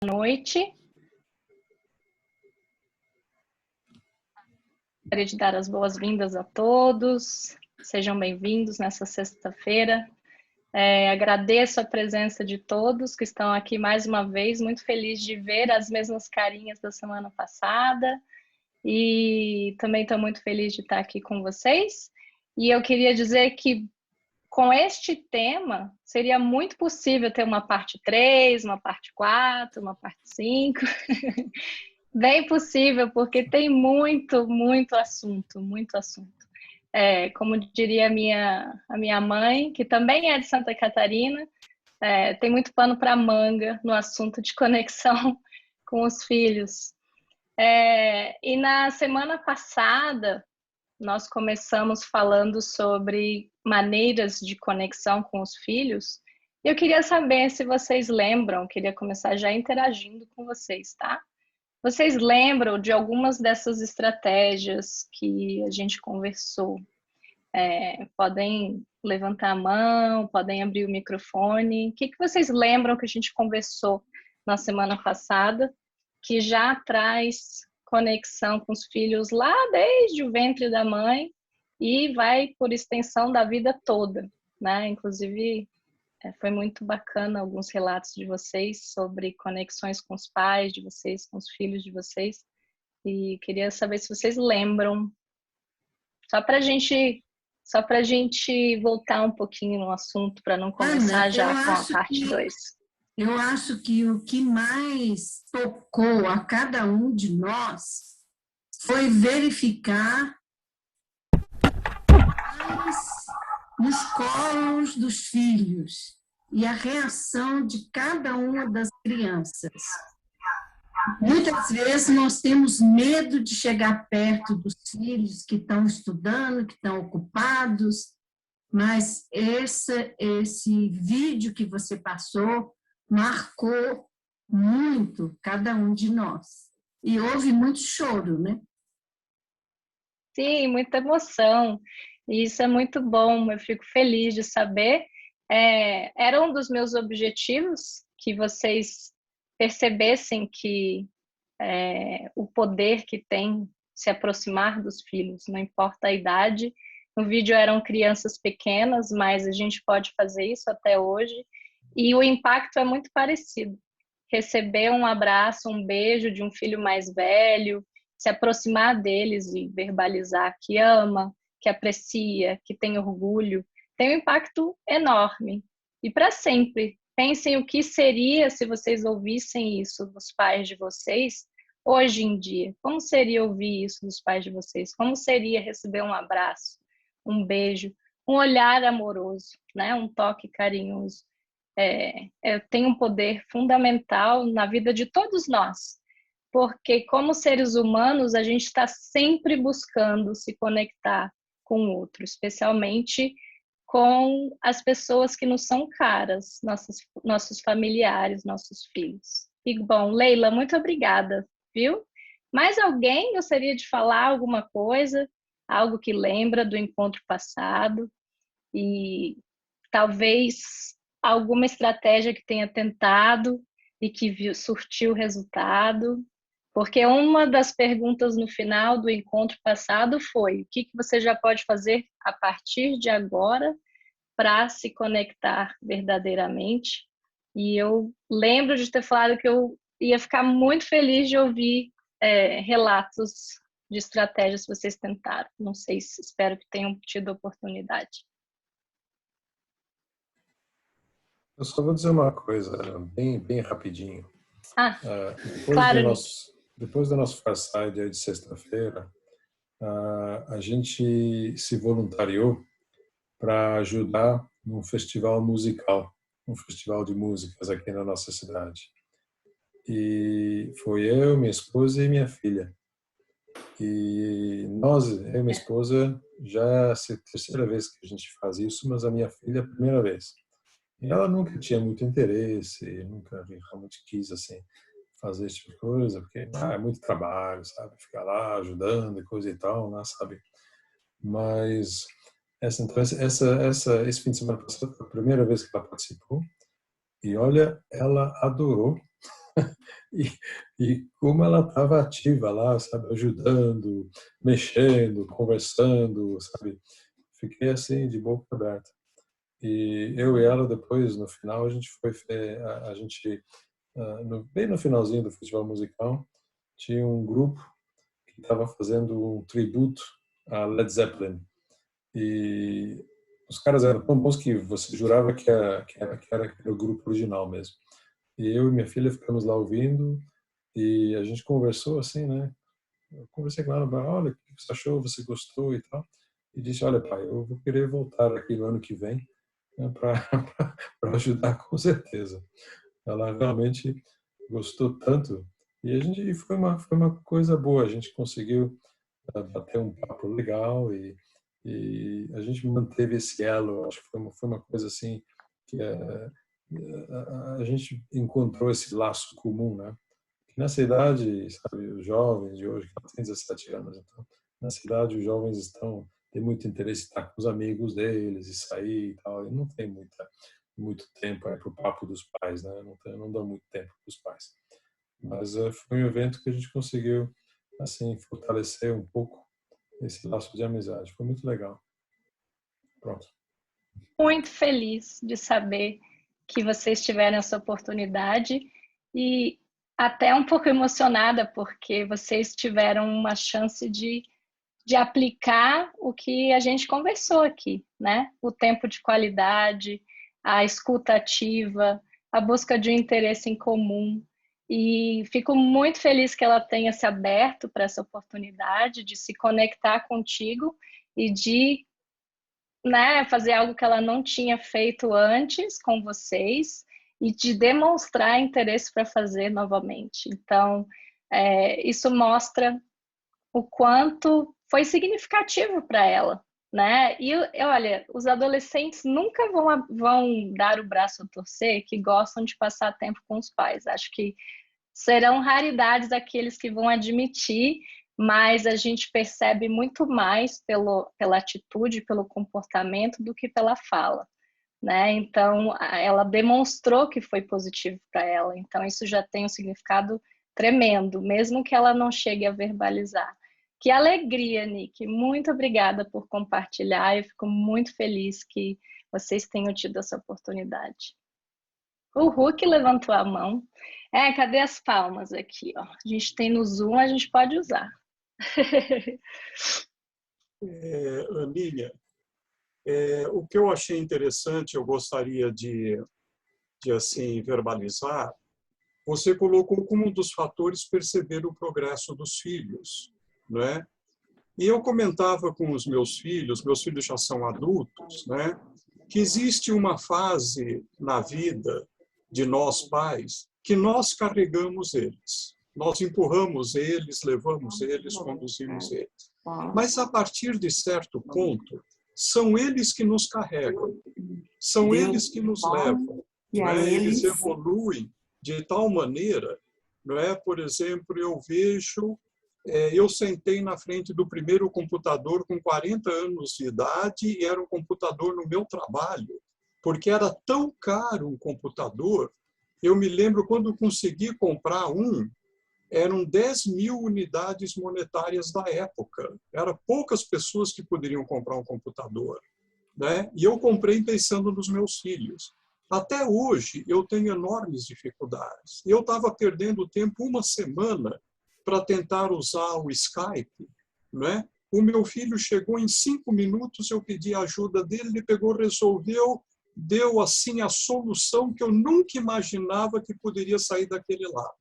Noite. Gostaria de dar as boas-vindas a todos. Sejam bem-vindos nessa sexta-feira. Agradeço a presença de todos que estão aqui mais uma vez. Muito feliz de ver as mesmas carinhas da semana passada. E também estou muito feliz de estar aqui com vocês. E eu queria dizer que com este tema, seria muito possível ter uma parte 3, uma parte 4, uma parte 5. Bem possível, porque tem muito assunto, muito assunto. Como diria a minha mãe, que também é de Santa Catarina, tem muito pano para manga no assunto de conexão com os filhos. E na semana passada, nós começamos falando sobre maneiras de conexão com os filhos. Eu queria saber se vocês lembram, queria começar já interagindo com vocês, tá? Vocês lembram de algumas dessas estratégias que a gente conversou? Podem levantar a mão, podem abrir o microfone. O que vocês lembram que a gente conversou na semana passada, que já traz conexão com os filhos lá desde o ventre da mãe e vai por extensão da vida toda, né? Inclusive, foi muito bacana alguns relatos de vocês sobre conexões com os pais de vocês, com os filhos de vocês, e queria saber se vocês lembram, só para a gente voltar um pouquinho no assunto, para não começar Ana, já com a parte 2. Eu acho que o que mais tocou a cada um de nós foi verificar nos colos dos filhos e a reação de cada uma das crianças. Muitas vezes nós temos medo de chegar perto dos filhos que estão estudando, que estão ocupados, mas esse vídeo que você passou marcou muito cada um de nós. E houve muito choro, né? Sim, muita emoção. E isso é muito bom, eu fico feliz de saber. Era um dos meus objetivos que vocês percebessem que o poder que tem se aproximar dos filhos, não importa a idade. No vídeo eram crianças pequenas, mas a gente pode fazer isso até hoje. E o impacto é muito parecido. Receber um abraço, um beijo de um filho mais velho, se aproximar deles e verbalizar que ama, que aprecia, que tem orgulho, tem um impacto enorme. E para sempre. Pensem o que seria se vocês ouvissem isso dos pais de vocês hoje em dia. Como seria ouvir isso dos pais de vocês? Como seria receber um abraço, um beijo, um olhar amoroso, né? Um toque carinhoso? Tem um poder fundamental na vida de todos nós, porque como seres humanos a gente está sempre buscando se conectar com o outro, especialmente com as pessoas que nos são caras, nossos familiares, nossos filhos. E bom, Leila, muito obrigada, viu? Mais alguém gostaria de falar alguma coisa, algo que lembra do encontro passado e talvez alguma estratégia que tenha tentado e que surtiu resultado? Porque uma das perguntas no final do encontro passado foi: o que você já pode fazer a partir de agora para se conectar verdadeiramente? E eu lembro de ter falado que eu ia ficar muito feliz de ouvir relatos de estratégias que vocês tentaram. Não sei, espero que tenham tido oportunidade. Eu só vou dizer uma coisa, bem rapidinho. Claro. Depois do nosso Fireside de sexta-feira, a gente se voluntariou para ajudar num festival musical, um festival de músicas aqui na nossa cidade. E foi eu, minha esposa e minha filha. E eu e minha esposa, já é a terceira vez que a gente faz isso, mas a minha filha é a primeira vez. E ela nunca tinha muito interesse, nunca realmente quis assim fazer esse tipo de coisa, porque é muito trabalho, sabe? Ficar lá ajudando e coisa e tal, né, sabe? Mas esse fim de semana passado foi a primeira vez que ela participou e olha, ela adorou. E, e como ela estava ativa lá, sabe, ajudando, mexendo, conversando, sabe? Fiquei assim, de boca aberta. E eu e ela, depois, no final, a gente foi, a gente, bem no finalzinho do festival musical, tinha um grupo que estava fazendo um tributo a Led Zeppelin. E os caras eram tão bons que você jurava que era o grupo original mesmo. E eu e minha filha ficamos lá ouvindo e a gente conversou assim, né? Eu conversei com ela, olha, o que você achou? Você gostou e tal? E disse, olha, pai, eu vou querer voltar aqui no ano que vem, né, para ajudar com certeza. Ela realmente gostou tanto e a gente foi uma coisa boa. A gente conseguiu bater um papo legal e a gente manteve esse elo. Acho que foi uma coisa assim que a gente encontrou esse laço comum, né? Nessa idade, sabe, os jovens de hoje, que têm 17 anos, então, nessa idade os jovens têm muito interesse em estar com os amigos deles e sair e tal, e não tem muito tempo para o papo dos pais, né? Não dá muito tempo para os pais. Mas foi um evento que a gente conseguiu, assim, fortalecer um pouco esse laço de amizade. Foi muito legal. Pronto. Muito feliz de saber que vocês tiveram essa oportunidade e até um pouco emocionada porque vocês tiveram uma chance de aplicar o que a gente conversou aqui, né? O tempo de qualidade, a escuta ativa, a busca de um interesse em comum. E fico muito feliz que ela tenha se aberto para essa oportunidade de se conectar contigo e de, né, fazer algo que ela não tinha feito antes com vocês e de demonstrar interesse para fazer novamente. Então, isso mostra o quanto foi significativo para ela, né? E olha, os adolescentes nunca vão dar o braço a torcer que gostam de passar tempo com os pais. Acho que serão raridades aqueles que vão admitir, mas a gente percebe muito mais pela atitude, pelo comportamento do que pela fala, né? Então, ela demonstrou que foi positivo para ela. Então, isso já tem um significado tremendo, mesmo que ela não chegue a verbalizar. Que alegria, Nick. Muito obrigada por compartilhar. Eu fico muito feliz que vocês tenham tido essa oportunidade. O Hulk levantou a mão. Cadê as palmas aqui? Ó? A gente tem no Zoom, a gente pode usar. Aninha, o que eu achei interessante, eu gostaria de assim verbalizar. Você colocou como um dos fatores perceber o progresso dos filhos, não é? E eu comentava com os meus filhos já são adultos, né? Que existe uma fase na vida de nós pais que nós carregamos eles. Nós empurramos eles, levamos eles, conduzimos eles. Mas a partir de certo ponto, são eles que nos carregam, são eles que nos levam. Né? Eles evoluem de tal maneira, não é? Por exemplo, eu sentei na frente do primeiro computador com 40 anos de idade e era um computador no meu trabalho, porque era tão caro um computador. Eu me lembro quando consegui comprar eram 10.000 unidades monetárias da época. Eram poucas pessoas que poderiam comprar um computador, né? E eu comprei pensando nos meus filhos. Até hoje, eu tenho enormes dificuldades. Eu estava perdendo tempo uma semana para tentar usar o Skype, né? O meu filho chegou em 5 minutos, eu pedi a ajuda dele, ele pegou, resolveu, deu assim a solução que eu nunca imaginava que poderia sair daquele lado.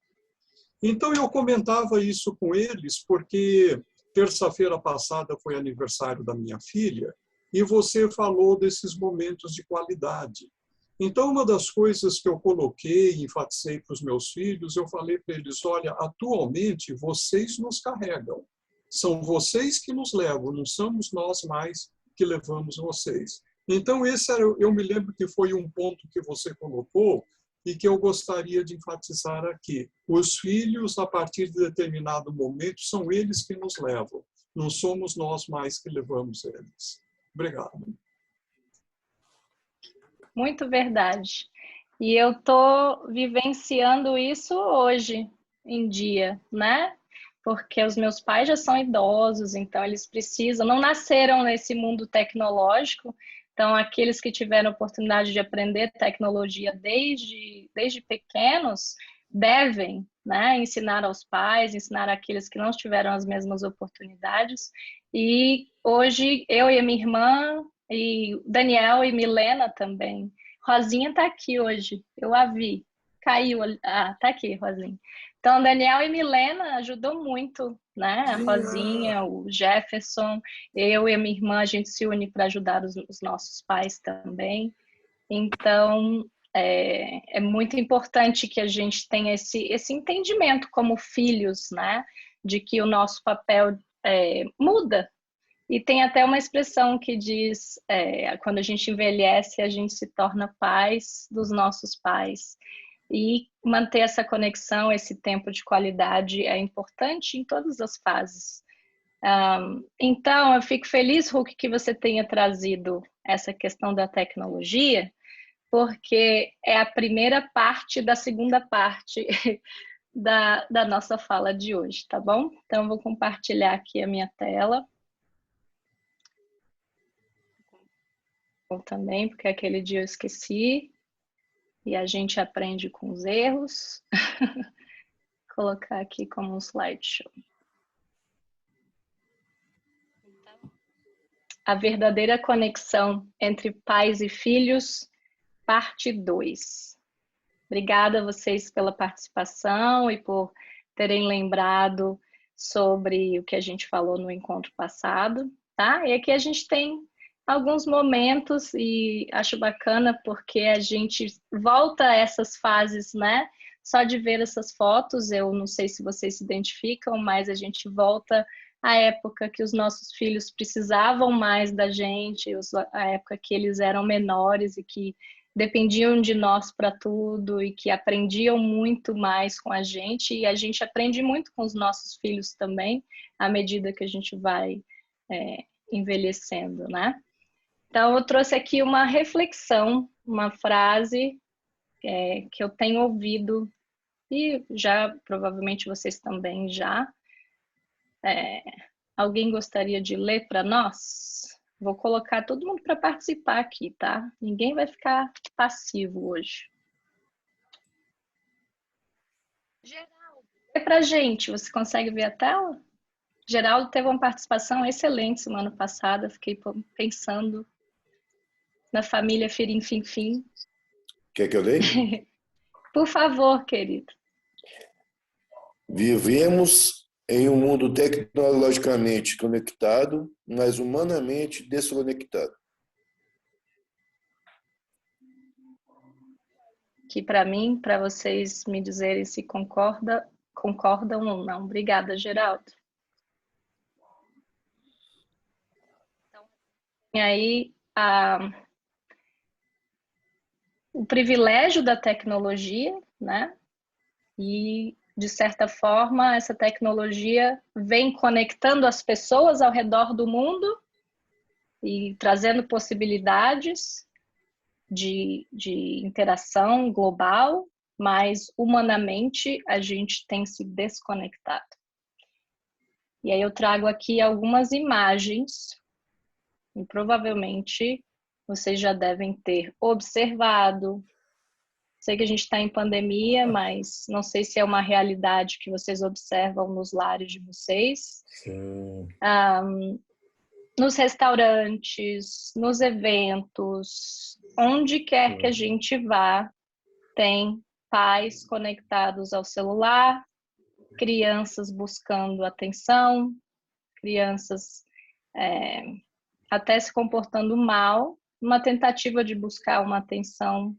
Então, eu comentava isso com eles, porque terça-feira passada foi aniversário da minha filha, e você falou desses momentos de qualidade. Então, uma das coisas que eu coloquei e enfatizei para os meus filhos, eu falei para eles, olha, atualmente vocês nos carregam. São vocês que nos levam, não somos nós mais que levamos vocês. Então, eu me lembro que foi um ponto que você colocou e que eu gostaria de enfatizar aqui. Os filhos, a partir de determinado momento, são eles que nos levam. Não somos nós mais que levamos eles. Obrigado. Muito verdade. E eu estou vivenciando isso hoje em dia, né? Porque os meus pais já são idosos, então eles precisam, não nasceram nesse mundo tecnológico, então aqueles que tiveram oportunidade de aprender tecnologia desde pequenos devem, né, ensinar aos pais, ensinar àqueles que não tiveram as mesmas oportunidades. E hoje eu e a minha irmã, e Daniel e Milena também. Rosinha está aqui hoje, eu a vi. Caiu, tá aqui, Rosinha. Então, Daniel e Milena ajudou muito, né? A Rosinha, o Jefferson, eu e a minha irmã, a gente se une para ajudar os nossos pais também. Então, é muito importante que a gente tenha esse entendimento como filhos, né? De que o nosso papel muda. E tem até uma expressão que diz, quando a gente envelhece, a gente se torna pais dos nossos pais. E manter essa conexão, esse tempo de qualidade é importante em todas as fases. Então, eu fico feliz, Hulk, que você tenha trazido essa questão da tecnologia, porque é a primeira parte da segunda parte da nossa fala de hoje, tá bom? Então, eu vou compartilhar aqui a minha tela. Também, porque aquele dia eu esqueci. E a gente aprende com os erros. Vou colocar aqui como um slideshow. A verdadeira conexão entre pais e filhos, parte 2. Obrigada a vocês pela participação e por terem lembrado sobre o que a gente falou no encontro passado, tá? E aqui a gente tem alguns momentos e acho bacana porque a gente volta a essas fases, né? Só de ver essas fotos, eu não sei se vocês se identificam, mas a gente volta à época que os nossos filhos precisavam mais da gente, a época que eles eram menores e que dependiam de nós para tudo e que aprendiam muito mais com a gente, e a gente aprende muito com os nossos filhos também, à medida que a gente vai envelhecendo, né? Então, eu trouxe aqui uma reflexão, uma frase que eu tenho ouvido, e já, provavelmente vocês também já. Alguém gostaria de ler para nós? Vou colocar todo mundo para participar aqui, tá? Ninguém vai ficar passivo hoje. Geraldo, lê pra gente, você consegue ver a tela? Geraldo teve uma participação excelente semana passada, fiquei pensando na família Firim Fim Fim. Quer que eu leia? Por favor, querido. Vivemos em um mundo tecnologicamente conectado, mas humanamente desconectado. Que para mim, para vocês me dizerem se concordam ou não. Obrigada, Geraldo. Então, tem aí o privilégio da tecnologia, né? E, de certa forma, essa tecnologia vem conectando as pessoas ao redor do mundo e trazendo possibilidades de interação global, mas humanamente a gente tem se desconectado. E aí eu trago aqui algumas imagens, e provavelmente vocês já devem ter observado. Sei que a gente está em pandemia, mas não sei se é uma realidade que vocês observam nos lares de vocês. Sim. Nos restaurantes, nos eventos, onde quer que a gente vá, tem pais conectados ao celular, crianças buscando atenção, crianças até se comportando mal, uma tentativa de buscar uma atenção,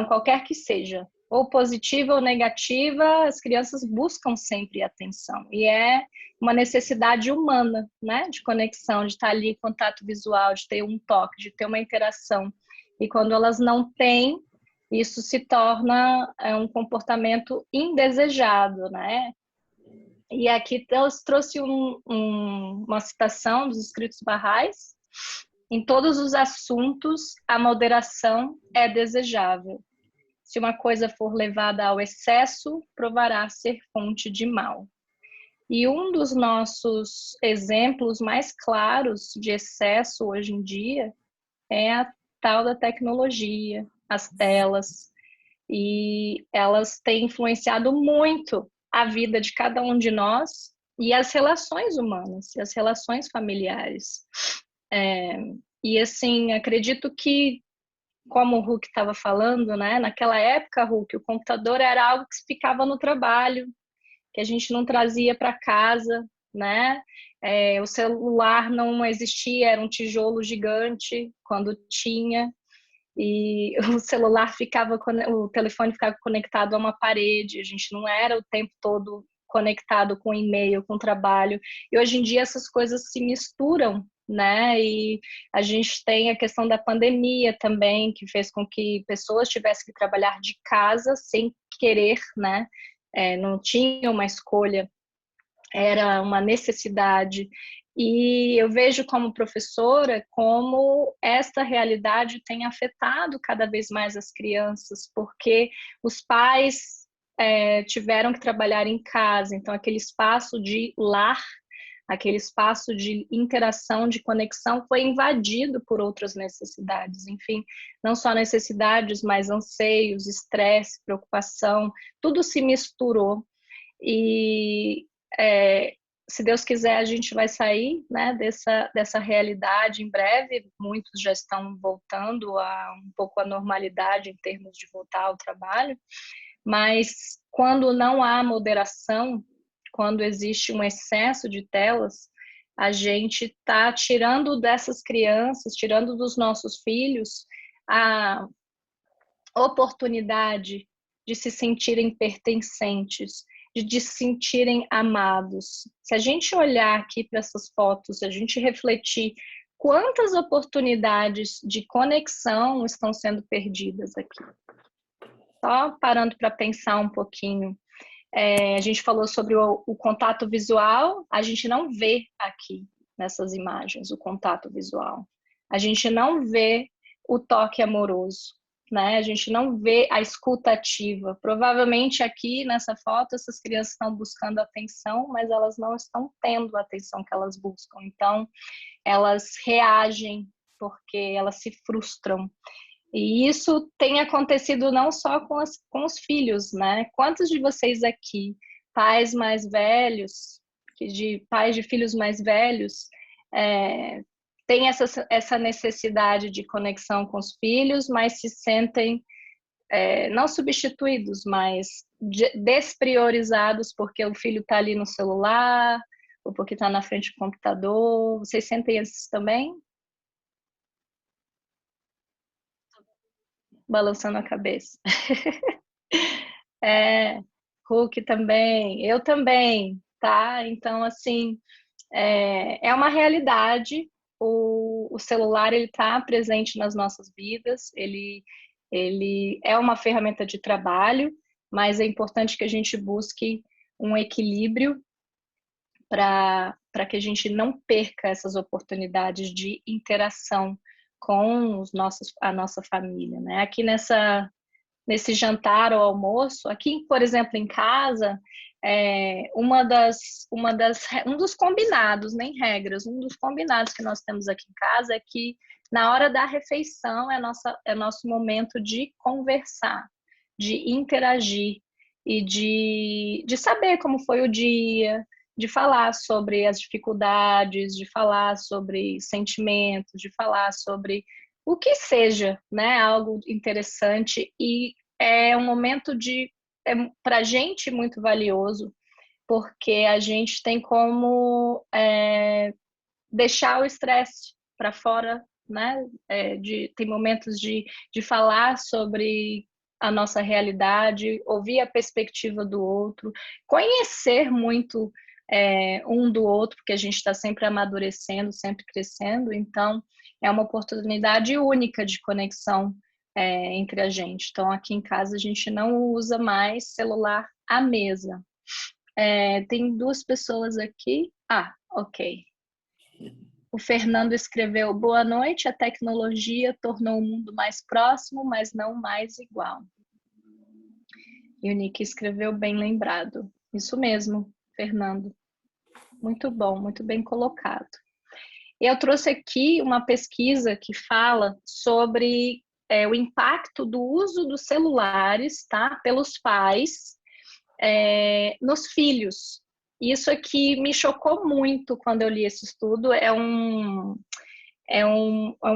qualquer que seja, ou positiva ou negativa, as crianças buscam sempre atenção, e é uma necessidade humana, né, de conexão, de estar ali, contato visual, de ter um toque, de ter uma interação, e quando elas não têm, isso se torna um comportamento indesejado, né? E aqui eu trouxe uma citação dos escritos Barrais, Em todos os assuntos, a moderação é desejável. Se uma coisa for levada ao excesso, provará ser fonte de mal. E um dos nossos exemplos mais claros de excesso hoje em dia é a tal da tecnologia, as telas. E elas têm influenciado muito a vida de cada um de nós e as relações humanas, e as relações familiares. E assim, acredito que, como o Huck estava falando, né, naquela época, Huck, o computador era algo que ficava no trabalho, que a gente não trazia para casa, né? O celular não existia, era um tijolo gigante quando tinha, e o celular ficava, o telefone ficava conectado a uma parede, a gente não era o tempo todo conectado com e-mail, com trabalho. E hoje em dia essas coisas se misturam, né? E a gente tem a questão da pandemia também, que fez com que pessoas tivessem que trabalhar de casa sem querer, né? Não tinha uma escolha, era uma necessidade. E eu vejo como professora como esta realidade tem afetado cada vez mais as crianças, porque os pais tiveram que trabalhar em casa, então aquele espaço de lar, aquele espaço de interação, de conexão foi invadido por outras necessidades, enfim, não só necessidades, mas anseios, estresse, preocupação, tudo se misturou. E se Deus quiser, a gente vai sair, né, dessa realidade em breve. Muitos já estão voltando a um pouco à normalidade em termos de voltar ao trabalho, mas quando não há moderação, quando existe um excesso de telas, a gente está tirando dessas crianças, tirando dos nossos filhos a oportunidade de se sentirem pertencentes, de se sentirem amados. Se a gente olhar aqui para essas fotos, se a gente refletir quantas oportunidades de conexão estão sendo perdidas aqui. Só parando para pensar um pouquinho. A gente falou sobre o contato visual, a gente não vê aqui nessas imagens o contato visual. A gente não vê o toque amoroso, né? A gente não vê a escuta ativa. Provavelmente aqui nessa foto essas crianças estão buscando atenção, mas elas não estão tendo a atenção que elas buscam. Então, elas reagem porque elas se frustram. E isso tem acontecido não só com os filhos, né? Quantos de vocês aqui, pais mais velhos, pais de filhos mais velhos, têm essa necessidade de conexão com os filhos, mas se sentem não substituídos, mas despriorizados porque o filho está ali no celular, ou porque está na frente do computador? Vocês sentem isso também? Balançando a cabeça. Huck também, eu também, tá? Então, assim, é uma realidade. O celular, ele está presente nas nossas vidas, ele é uma ferramenta de trabalho, mas é importante que a gente busque um equilíbrio para que a gente não perca essas oportunidades de interação com a nossa família, né? Aqui nesse jantar ou almoço, aqui, por exemplo, em casa, um dos combinados, nem regras, um dos combinados que nós temos aqui em casa é que na hora da refeição é nosso momento de conversar, de interagir e de saber como foi o dia, de falar sobre as dificuldades, de falar sobre sentimentos, de falar sobre o que seja, né? Algo interessante. E é um momento para a gente muito valioso, porque a gente tem como deixar o estresse para fora, né? Tem momentos de falar sobre a nossa realidade, ouvir a perspectiva do outro, conhecer muito um do outro, porque a gente está sempre amadurecendo, sempre crescendo. Então, é uma oportunidade única de conexão entre a gente. Então, aqui em casa, a gente não usa mais celular à mesa. Tem duas pessoas aqui. Ah, ok. O Fernando escreveu: boa noite, a tecnologia tornou o mundo mais próximo, mas não mais igual. E o Nick escreveu: bem lembrado. Isso mesmo, Fernando. Muito bom, muito bem colocado. Eu trouxe aqui uma pesquisa que fala sobre o impacto do uso dos celulares, tá, pelos pais nos filhos. Isso aqui me chocou muito quando eu li esse estudo. É um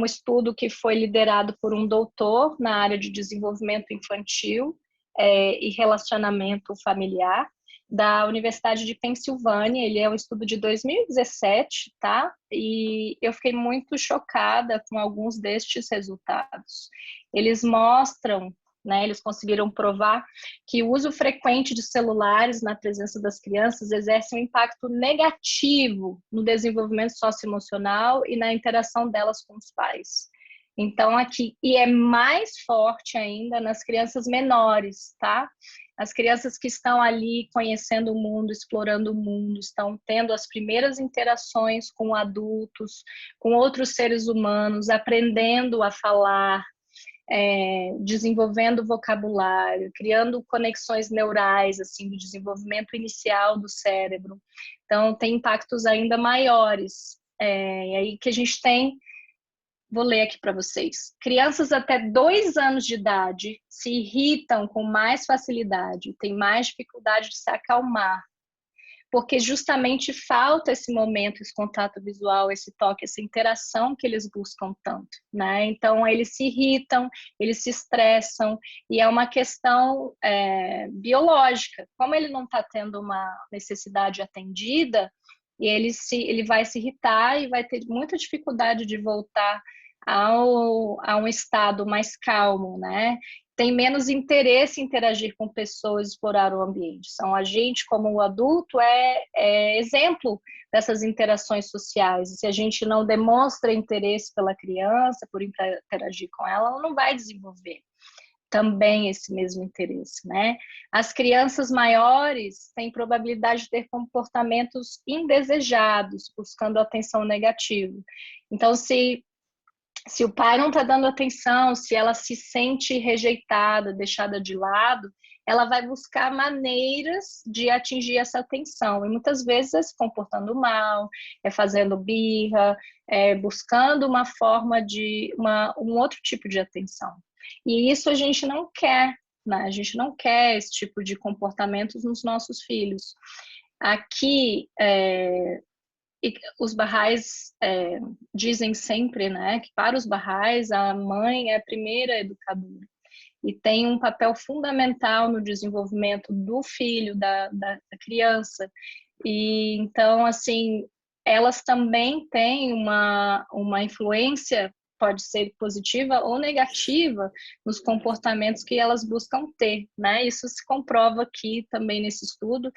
estudo que foi liderado por um doutor na área de desenvolvimento infantil e relacionamento familiar, da Universidade de Pensilvânia. Ele é um estudo de 2017, tá? E eu fiquei muito chocada com alguns destes resultados. Eles mostram, né, eles conseguiram provar que o uso frequente de celulares na presença das crianças exerce um impacto negativo no desenvolvimento socioemocional e na interação delas com os pais. Então, aqui, e é mais forte ainda nas crianças menores, tá? As crianças que estão ali conhecendo o mundo, explorando o mundo, estão tendo as primeiras interações com adultos, com outros seres humanos, aprendendo a falar, desenvolvendo vocabulário, criando conexões neurais, assim, do desenvolvimento inicial do cérebro. Então, tem impactos ainda maiores. E aí que a gente tem, vou ler aqui para vocês. Crianças até 2 anos de idade se irritam com mais facilidade, têm mais dificuldade de se acalmar, porque justamente falta esse momento, esse contato visual, esse toque, essa interação que eles buscam tanto, né? Então, eles se irritam, eles se estressam, e é uma questão biológica. Como ele não está tendo uma necessidade atendida, e ele vai se irritar e vai ter muita dificuldade de voltar a um estado mais calmo, né? Tem menos interesse em interagir com pessoas, explorar o ambiente. Então, a gente, como o adulto, é exemplo dessas interações sociais. E se a gente não demonstra interesse pela criança, por interagir com ela, ela não vai desenvolver também esse mesmo interesse, né? As crianças maiores têm probabilidade de ter comportamentos indesejados, buscando atenção negativa. Então, se o pai não está dando atenção, se ela se sente rejeitada, deixada de lado, ela vai buscar maneiras de atingir essa atenção. E muitas vezes é se comportando mal, fazendo birra, buscando uma forma de um outro tipo de atenção. E isso a gente não quer, né? A gente não quer esse tipo de comportamentos nos nossos filhos. Aqui, e os Baha'is dizem sempre, né, que para os Baha'is a mãe é a primeira educadora e tem um papel fundamental no desenvolvimento do filho, da criança. E então, assim, elas também têm uma influência, pode ser positiva ou negativa, nos comportamentos que elas buscam ter, né? Isso se comprova aqui também nesse estudo,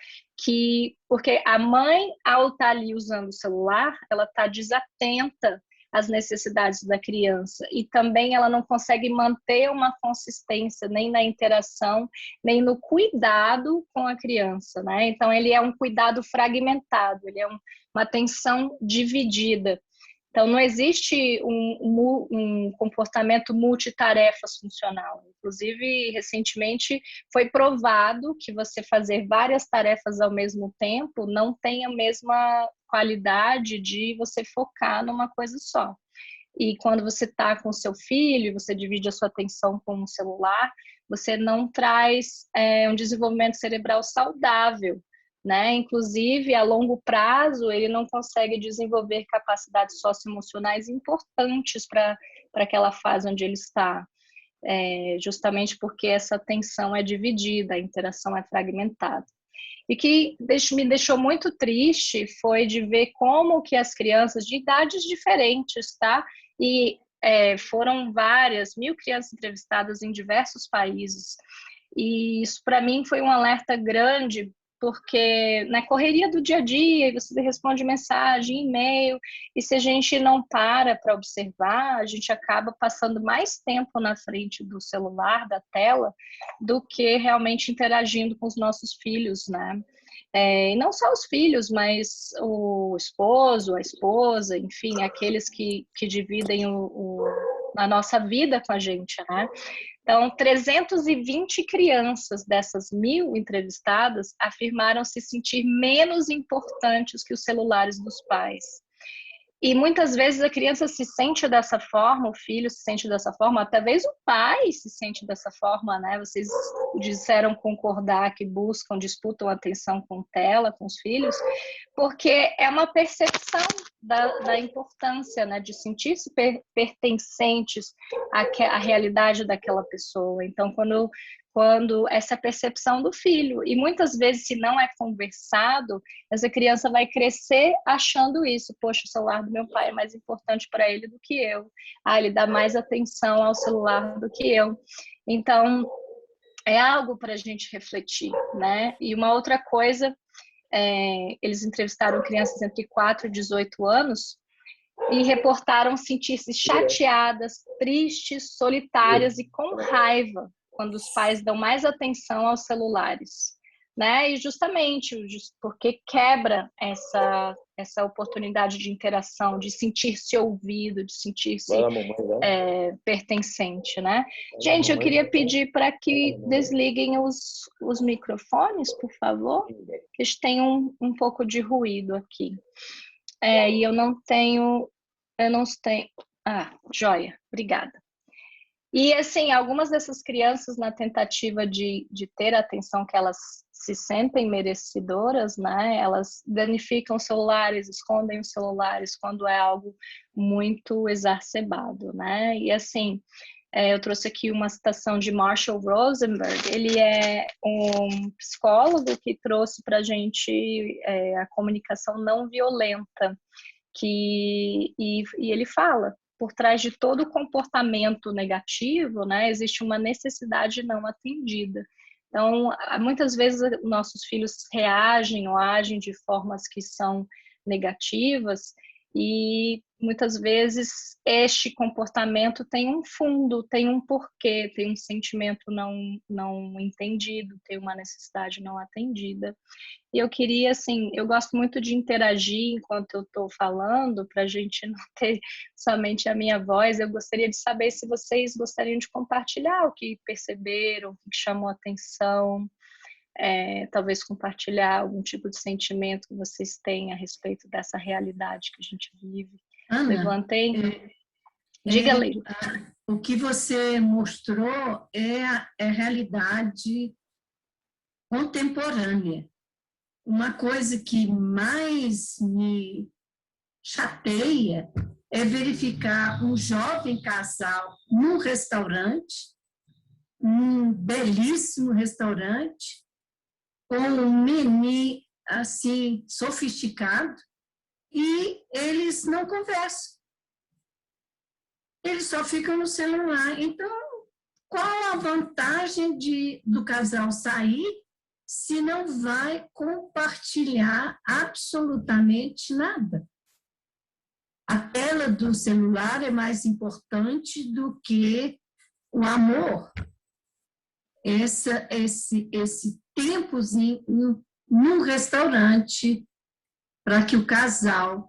porque a mãe, ao estar ali usando o celular, ela está desatenta às necessidades da criança e também ela não consegue manter uma consistência nem na interação, nem no cuidado com a criança, né? Então, ele é um cuidado fragmentado, ele é uma atenção dividida. Então, não existe um comportamento multitarefas funcional. Inclusive, recentemente foi provado que você fazer várias tarefas ao mesmo tempo não tem a mesma qualidade de você focar numa coisa só. E quando você está com o seu filho, você divide a sua atenção com o celular, você não traz um desenvolvimento cerebral saudável, né? Inclusive, a longo prazo, ele não consegue desenvolver capacidades socioemocionais importantes para aquela fase onde ele está, justamente porque essa atenção é dividida, a interação é fragmentada. E que me deixou muito triste foi de ver como que as crianças de idades diferentes, tá? E foram várias, 1.000 crianças entrevistadas em diversos países. E isso, para mim, foi um alerta grande porque na correria do dia a dia, você responde mensagem, e-mail, e se a gente não para observar, a gente acaba passando mais tempo na frente do celular, da tela, do que realmente interagindo com os nossos filhos, né? E não só os filhos, mas o esposo, a esposa, enfim, aqueles que dividem a nossa vida com a gente, né? Então, 320 crianças dessas 1.000 entrevistadas afirmaram se sentir menos importantes que os celulares dos pais. E muitas vezes a criança se sente dessa forma, o filho se sente dessa forma, até talvez o pai se sente dessa forma, né? Vocês disseram concordar que disputam atenção com tela, com os filhos, porque é uma percepção da importância, né? De sentir-se pertencentes à realidade daquela pessoa. Então, quando essa percepção do filho, e muitas vezes, se não é conversado, essa criança vai crescer achando isso. Poxa, o celular do meu pai é mais importante para ele do que eu. Ele dá mais atenção ao celular do que eu. Então, é algo para a gente refletir, né? E uma outra coisa, eles entrevistaram crianças entre 4 e 18 anos e reportaram sentir-se chateadas, tristes, solitárias e com raiva quando os pais dão mais atenção aos celulares, né? E justamente porque quebra essa oportunidade de interação, de sentir-se ouvido, de sentir-se pertencente, né? Gente, eu queria pedir para que desliguem os microfones, por favor, que tem um pouco de ruído aqui. E eu não tenho... joia, obrigada. E, assim, algumas dessas crianças, na tentativa de ter a atenção que elas se sentem merecedoras, né? Elas danificam os celulares, escondem os celulares quando é algo muito exacerbado, né? E, assim, eu trouxe aqui uma citação de Marshall Rosenberg. Ele é um psicólogo que trouxe para a gente a comunicação não violenta, e ele fala: por trás de todo comportamento negativo, né, existe uma necessidade não atendida. Então, muitas vezes nossos filhos reagem ou agem de formas que são negativas, e muitas vezes este comportamento tem um fundo, tem um porquê, tem um sentimento não entendido, tem uma necessidade não atendida. E eu queria, assim, eu gosto muito de interagir enquanto eu estou falando, para a gente não ter somente a minha voz. Eu gostaria de saber se vocês gostariam de compartilhar o que perceberam, o que chamou a atenção, talvez compartilhar algum tipo de sentimento que vocês têm a respeito dessa realidade que a gente vive. Ana, Levantei. Diga, Leila. O que você mostrou é a realidade contemporânea. Uma coisa que mais me chateia é verificar um jovem casal num restaurante, um belíssimo restaurante, com um menu assim sofisticado, e eles não conversam. Eles só ficam no celular. Então, qual a vantagem do casal sair se não vai compartilhar absolutamente nada? A tela do celular é mais importante do que o amor. Esse tempozinho num restaurante para que o casal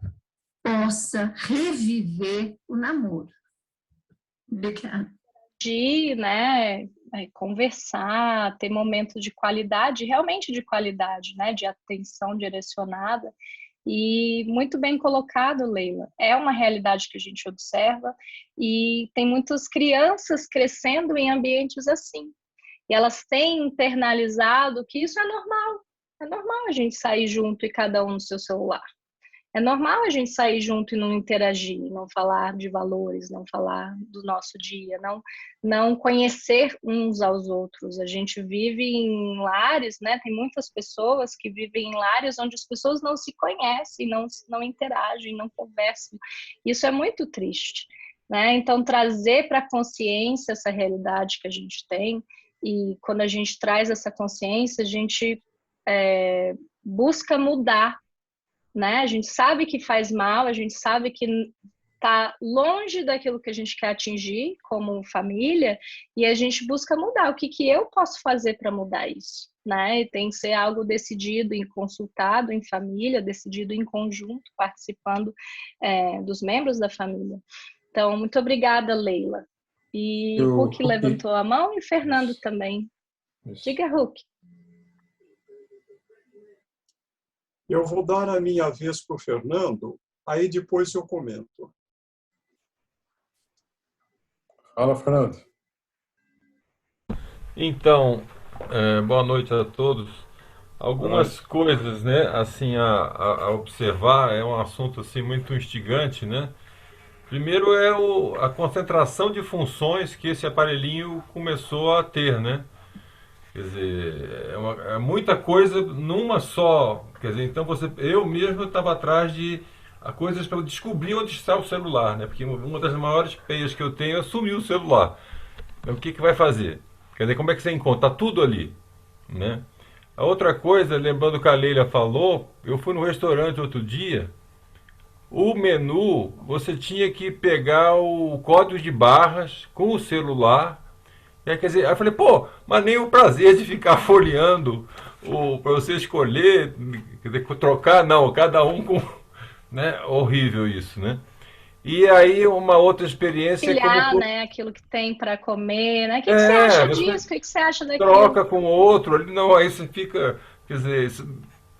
possa reviver o namoro. Obrigada. Né, conversar, ter momentos de qualidade, realmente de qualidade, né, de atenção direcionada. E muito bem colocado, Leila. É uma realidade que a gente observa, e tem muitas crianças crescendo em ambientes assim. E elas têm internalizado que isso é normal. É normal a gente sair junto e cada um no seu celular. É normal a gente sair junto e não interagir, não falar de valores, não falar do nosso dia, não conhecer uns aos outros. A gente vive em lares, né? Tem muitas pessoas que vivem em lares onde as pessoas não se conhecem, não interagem, não conversam. Isso é muito triste, né? Então, trazer para a consciência essa realidade que a gente tem, e quando a gente traz essa consciência, a gente busca mudar, né? A gente sabe que faz mal, a gente sabe que está longe daquilo que a gente quer atingir como família, e a gente busca mudar. O que eu posso fazer para mudar isso? Né? E tem que ser algo decidido e consultado em família, decidido em conjunto, participando dos membros da família. Então, muito obrigada, Leila. E Huck levantou a mão e Fernando também. Diga, Huck. Eu vou dar a minha vez para o Fernando, aí depois eu comento. Fala, Fernando. Então, boa noite a todos. Algumas coisas, né, assim, a observar, é um assunto assim muito instigante, né? Primeiro é a concentração de funções que esse aparelhinho começou a ter, né? Quer dizer, é muita coisa numa só. Quer dizer, então eu mesmo estava atrás de coisas para descobrir onde está o celular, né? Porque uma das maiores peias que eu tenho é sumir o celular. Então, o que vai fazer? Quer dizer, como é que você encontra? Tá tudo ali, né? A outra coisa, lembrando que a Leila falou, eu fui no restaurante outro dia, o menu, você tinha que pegar o código de barras com o celular. Quer dizer, aí eu falei, pô, mas nem o prazer de ficar folheando para você escolher, quer dizer, trocar, não, cada um com... Né? Horrível isso, né? E aí uma outra experiência é como... né? Aquilo que tem para comer, né? O que você acha disso? O que você acha daquilo? Troca com o outro, ali não, aí você fica, quer dizer,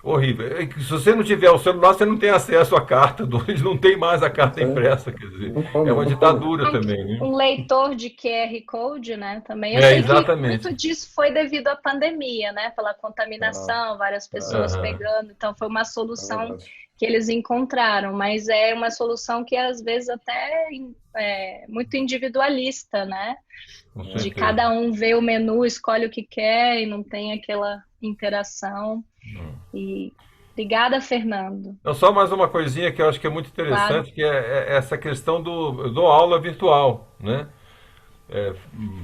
horrível. Se você não tiver o celular, você não tem acesso à carta, eles não tem mais a carta impressa, quer dizer, é uma ditadura também, né? Um leitor de QR Code, né? Também. Eu sei exatamente. que muito disso foi devido à pandemia, né? Pela contaminação, várias pessoas pegando, então foi uma solução que eles encontraram, mas é uma solução que às vezes até é muito individualista, né? De cada um ver o menu, escolhe o que quer e não tem aquela interação. E obrigada, Fernando. Não, só mais uma coisinha que eu acho que é muito interessante, que é essa questão do aula virtual, né?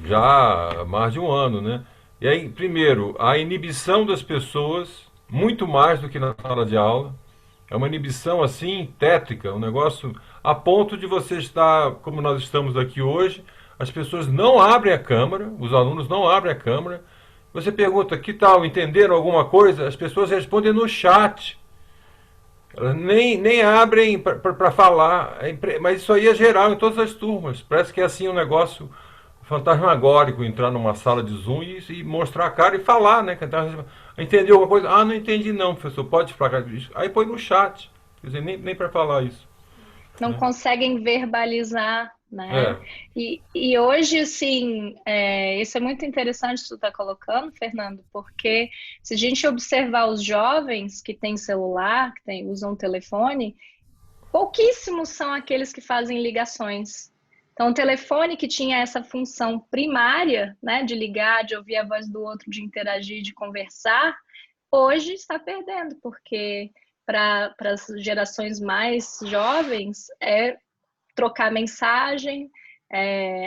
Já há mais de um ano, né? E aí, primeiro, a inibição das pessoas, muito mais do que na sala de aula. É uma inibição assim, tétrica, um negócio a ponto de você estar, como nós estamos aqui hoje, as pessoas não abrem a câmera, os alunos não abrem a câmera. Você pergunta, que tal, entenderam alguma coisa? As pessoas respondem no chat. Elas nem abrem para falar. Mas isso aí é geral em todas as turmas. Parece que é assim um negócio fantasmagórico, entrar numa sala de Zoom e mostrar a cara e falar, né? Entendeu alguma coisa? Ah, não entendi não, professor, pode explicar isso? Aí põe no chat, quer dizer, nem para falar isso. Não conseguem verbalizar, né? E hoje, assim, isso é muito interessante que tu está colocando, Fernando, porque se a gente observar os jovens que têm celular, que usam telefone, pouquíssimos são aqueles que fazem ligações. Então, o telefone que tinha essa função primária, né, de ligar, de ouvir a voz do outro, de interagir, de conversar, hoje está perdendo, porque para as gerações mais jovens é trocar mensagem,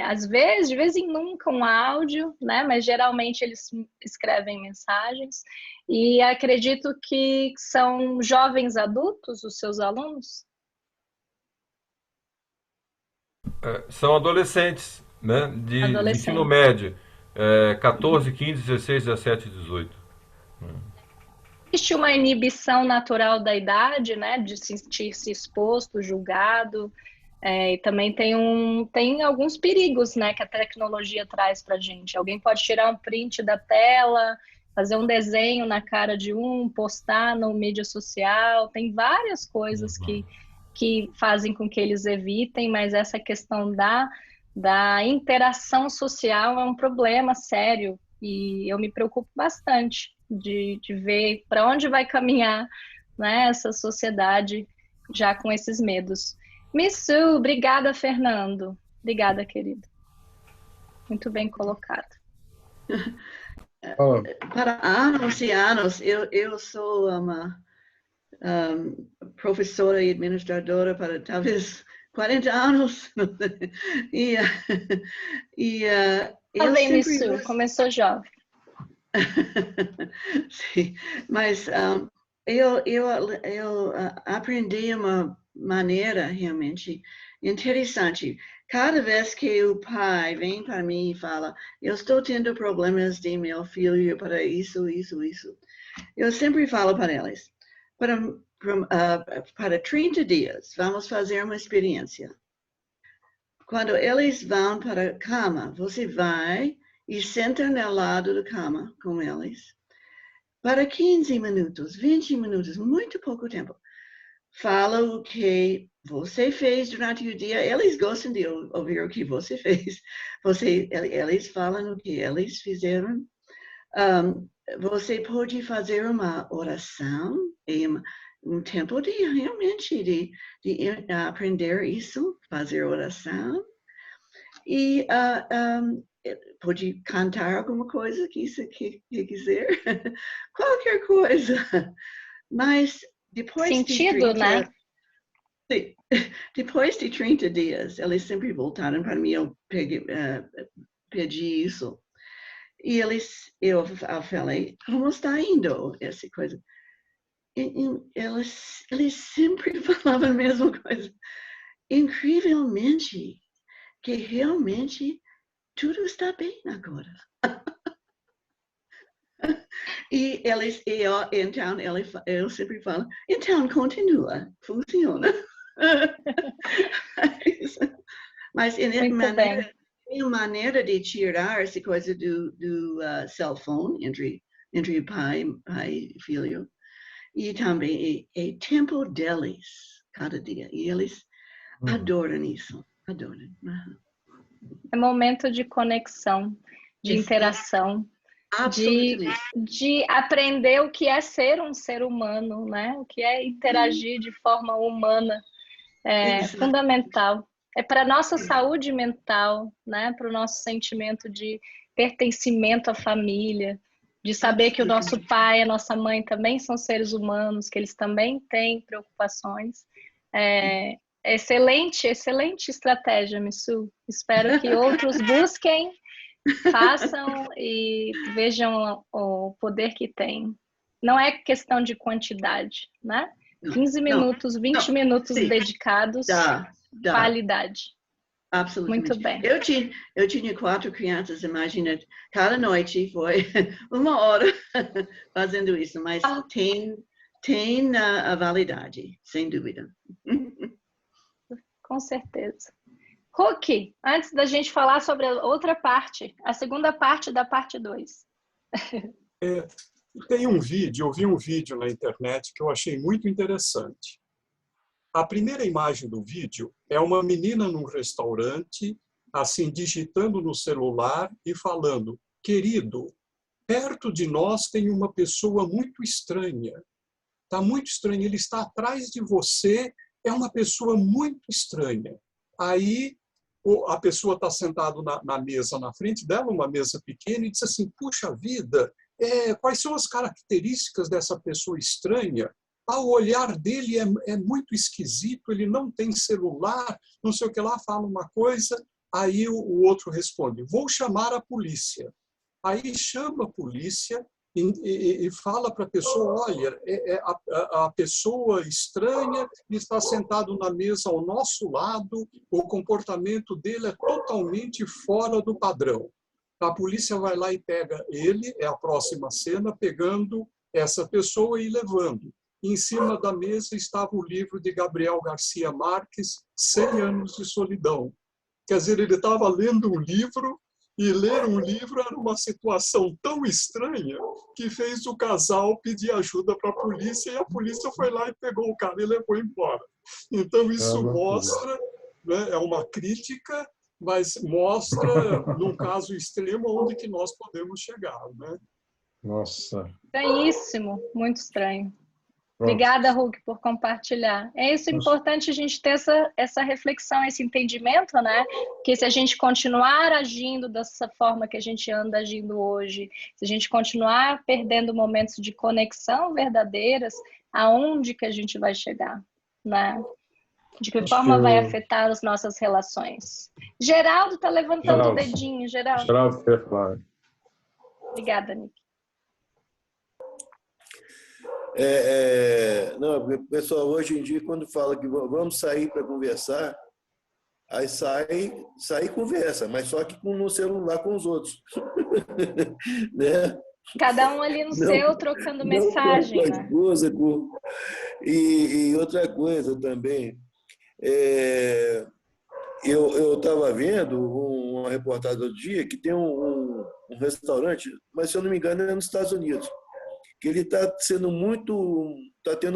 às vezes, de vez em nunca, um áudio, né, mas geralmente eles escrevem mensagens. E acredito que são jovens adultos, os seus alunos? São adolescentes, né? De ensino médio. 14, 15, 16, 17, 18. Existe uma inibição natural da idade, né? De sentir-se exposto, julgado. E também tem alguns perigos, né? Que a tecnologia traz para a gente. Alguém pode tirar um print da tela, fazer um desenho na cara de postar no mídia social. Tem várias coisas que fazem com que eles evitem, mas essa questão da interação social é um problema sério e eu me preocupo bastante de ver para onde vai caminhar, né, essa sociedade já com esses medos. Missu, obrigada, Fernando. Obrigada, querido. Muito bem colocado. Para anos e anos, eu sou uma professora e administradora para talvez 40 anos. Missu, começou jovem. Sim, mas eu aprendi uma maneira realmente interessante. Cada vez que o pai vem para mim e fala, eu estou tendo problemas de meu filho para isso, eu sempre falo para eles, para 30 dias, vamos fazer uma experiência. Quando eles vão para a cama, você vai e senta no lado da cama com eles para 15 minutos, 20 minutos, muito pouco tempo. Fala o que você fez durante o dia. Eles gostam de ouvir o que você fez. Eles falam o que eles fizeram. Você pode fazer uma oração e um tempo de realmente de aprender isso, fazer oração. E pode cantar alguma coisa que quiser, qualquer coisa. Mas depois Sentido, de 30, né? Depois de 30 dias, eles sempre voltaram para mim, eu pedi isso. E eu falei, como está indo essa coisa? E eles sempre falavam a mesma coisa. Incrivelmente, que realmente tudo está bem agora. E então, eu sempre falo, então continua, funciona. Mas em maneira de tirar essa coisa do cell phone entre pai e filho, e também é tempo deles cada dia, e eles adoram isso, adoram. É momento de conexão, de interação, de aprender o que é ser um ser humano, né? O que é interagir de forma humana. É fundamental. É para a nossa saúde mental, né? Para o nosso sentimento de pertencimento à família, de saber que o nosso pai, a nossa mãe também são seres humanos, que eles também têm preocupações. Excelente estratégia, Missu. Espero que outros busquem, façam e vejam o poder que tem. Não é questão de quantidade, né? 15 minutos, 20 minutos dedicados, qualidade. Absolutamente. Muito bem. Eu tinha 4 crianças, imagina, cada noite foi 1 hora fazendo isso, mas tem a validade, sem dúvida. Com certeza. Huck, antes da gente falar sobre a outra parte, a segunda parte da parte 2. Eu vi um vídeo na internet que eu achei muito interessante. A primeira imagem do vídeo é uma menina num restaurante, assim, digitando no celular e falando, querido, perto de nós tem uma pessoa muito estranha. Está muito estranha, ele está atrás de você, é uma pessoa muito estranha. Aí a pessoa está sentada na mesa na frente dela, uma mesa pequena, e diz assim, puxa vida, quais são as características dessa pessoa estranha? O olhar dele é muito esquisito, ele não tem celular, não sei o que lá, fala uma coisa, aí o outro responde, vou chamar a polícia. Aí chama a polícia e fala para a pessoa, olha, a pessoa estranha está sentado na mesa ao nosso lado, o comportamento dele é totalmente fora do padrão. A polícia vai lá e pega ele, é a próxima cena, pegando essa pessoa e levando. Em cima da mesa estava o livro de Gabriel Garcia Marques, 100 anos de solidão. Quer dizer, ele estava lendo um livro, e ler um livro era uma situação tão estranha que fez o casal pedir ajuda para a polícia e a polícia foi lá e pegou o cara e levou embora. Então, isso mostra, né, é uma crítica, mas mostra, num caso extremo, onde que nós podemos chegar. Né? Nossa. Estranhíssimo, muito estranho. Pronto. Obrigada, Huck, por compartilhar. É isso importante a gente ter essa reflexão, esse entendimento, né? Que se a gente continuar agindo dessa forma que a gente anda agindo hoje, se a gente continuar perdendo momentos de conexão verdadeiras, aonde que a gente vai chegar, né? De que forma vai afetar as nossas relações? Geraldo está levantando o dedinho, Geraldo. Geraldo quer falar. Obrigada, Nick. Não, porque o pessoal hoje em dia, quando fala que vamos sair para conversar, aí sai e conversa, mas só que no celular com os outros. Né? Cada um ali no Não, seu, trocando não com a mensagem, né? esposa. E outra coisa também, eu estava vendo uma reportagem do dia que tem um restaurante, mas se eu não me engano é nos Estados Unidos, que ele está tendo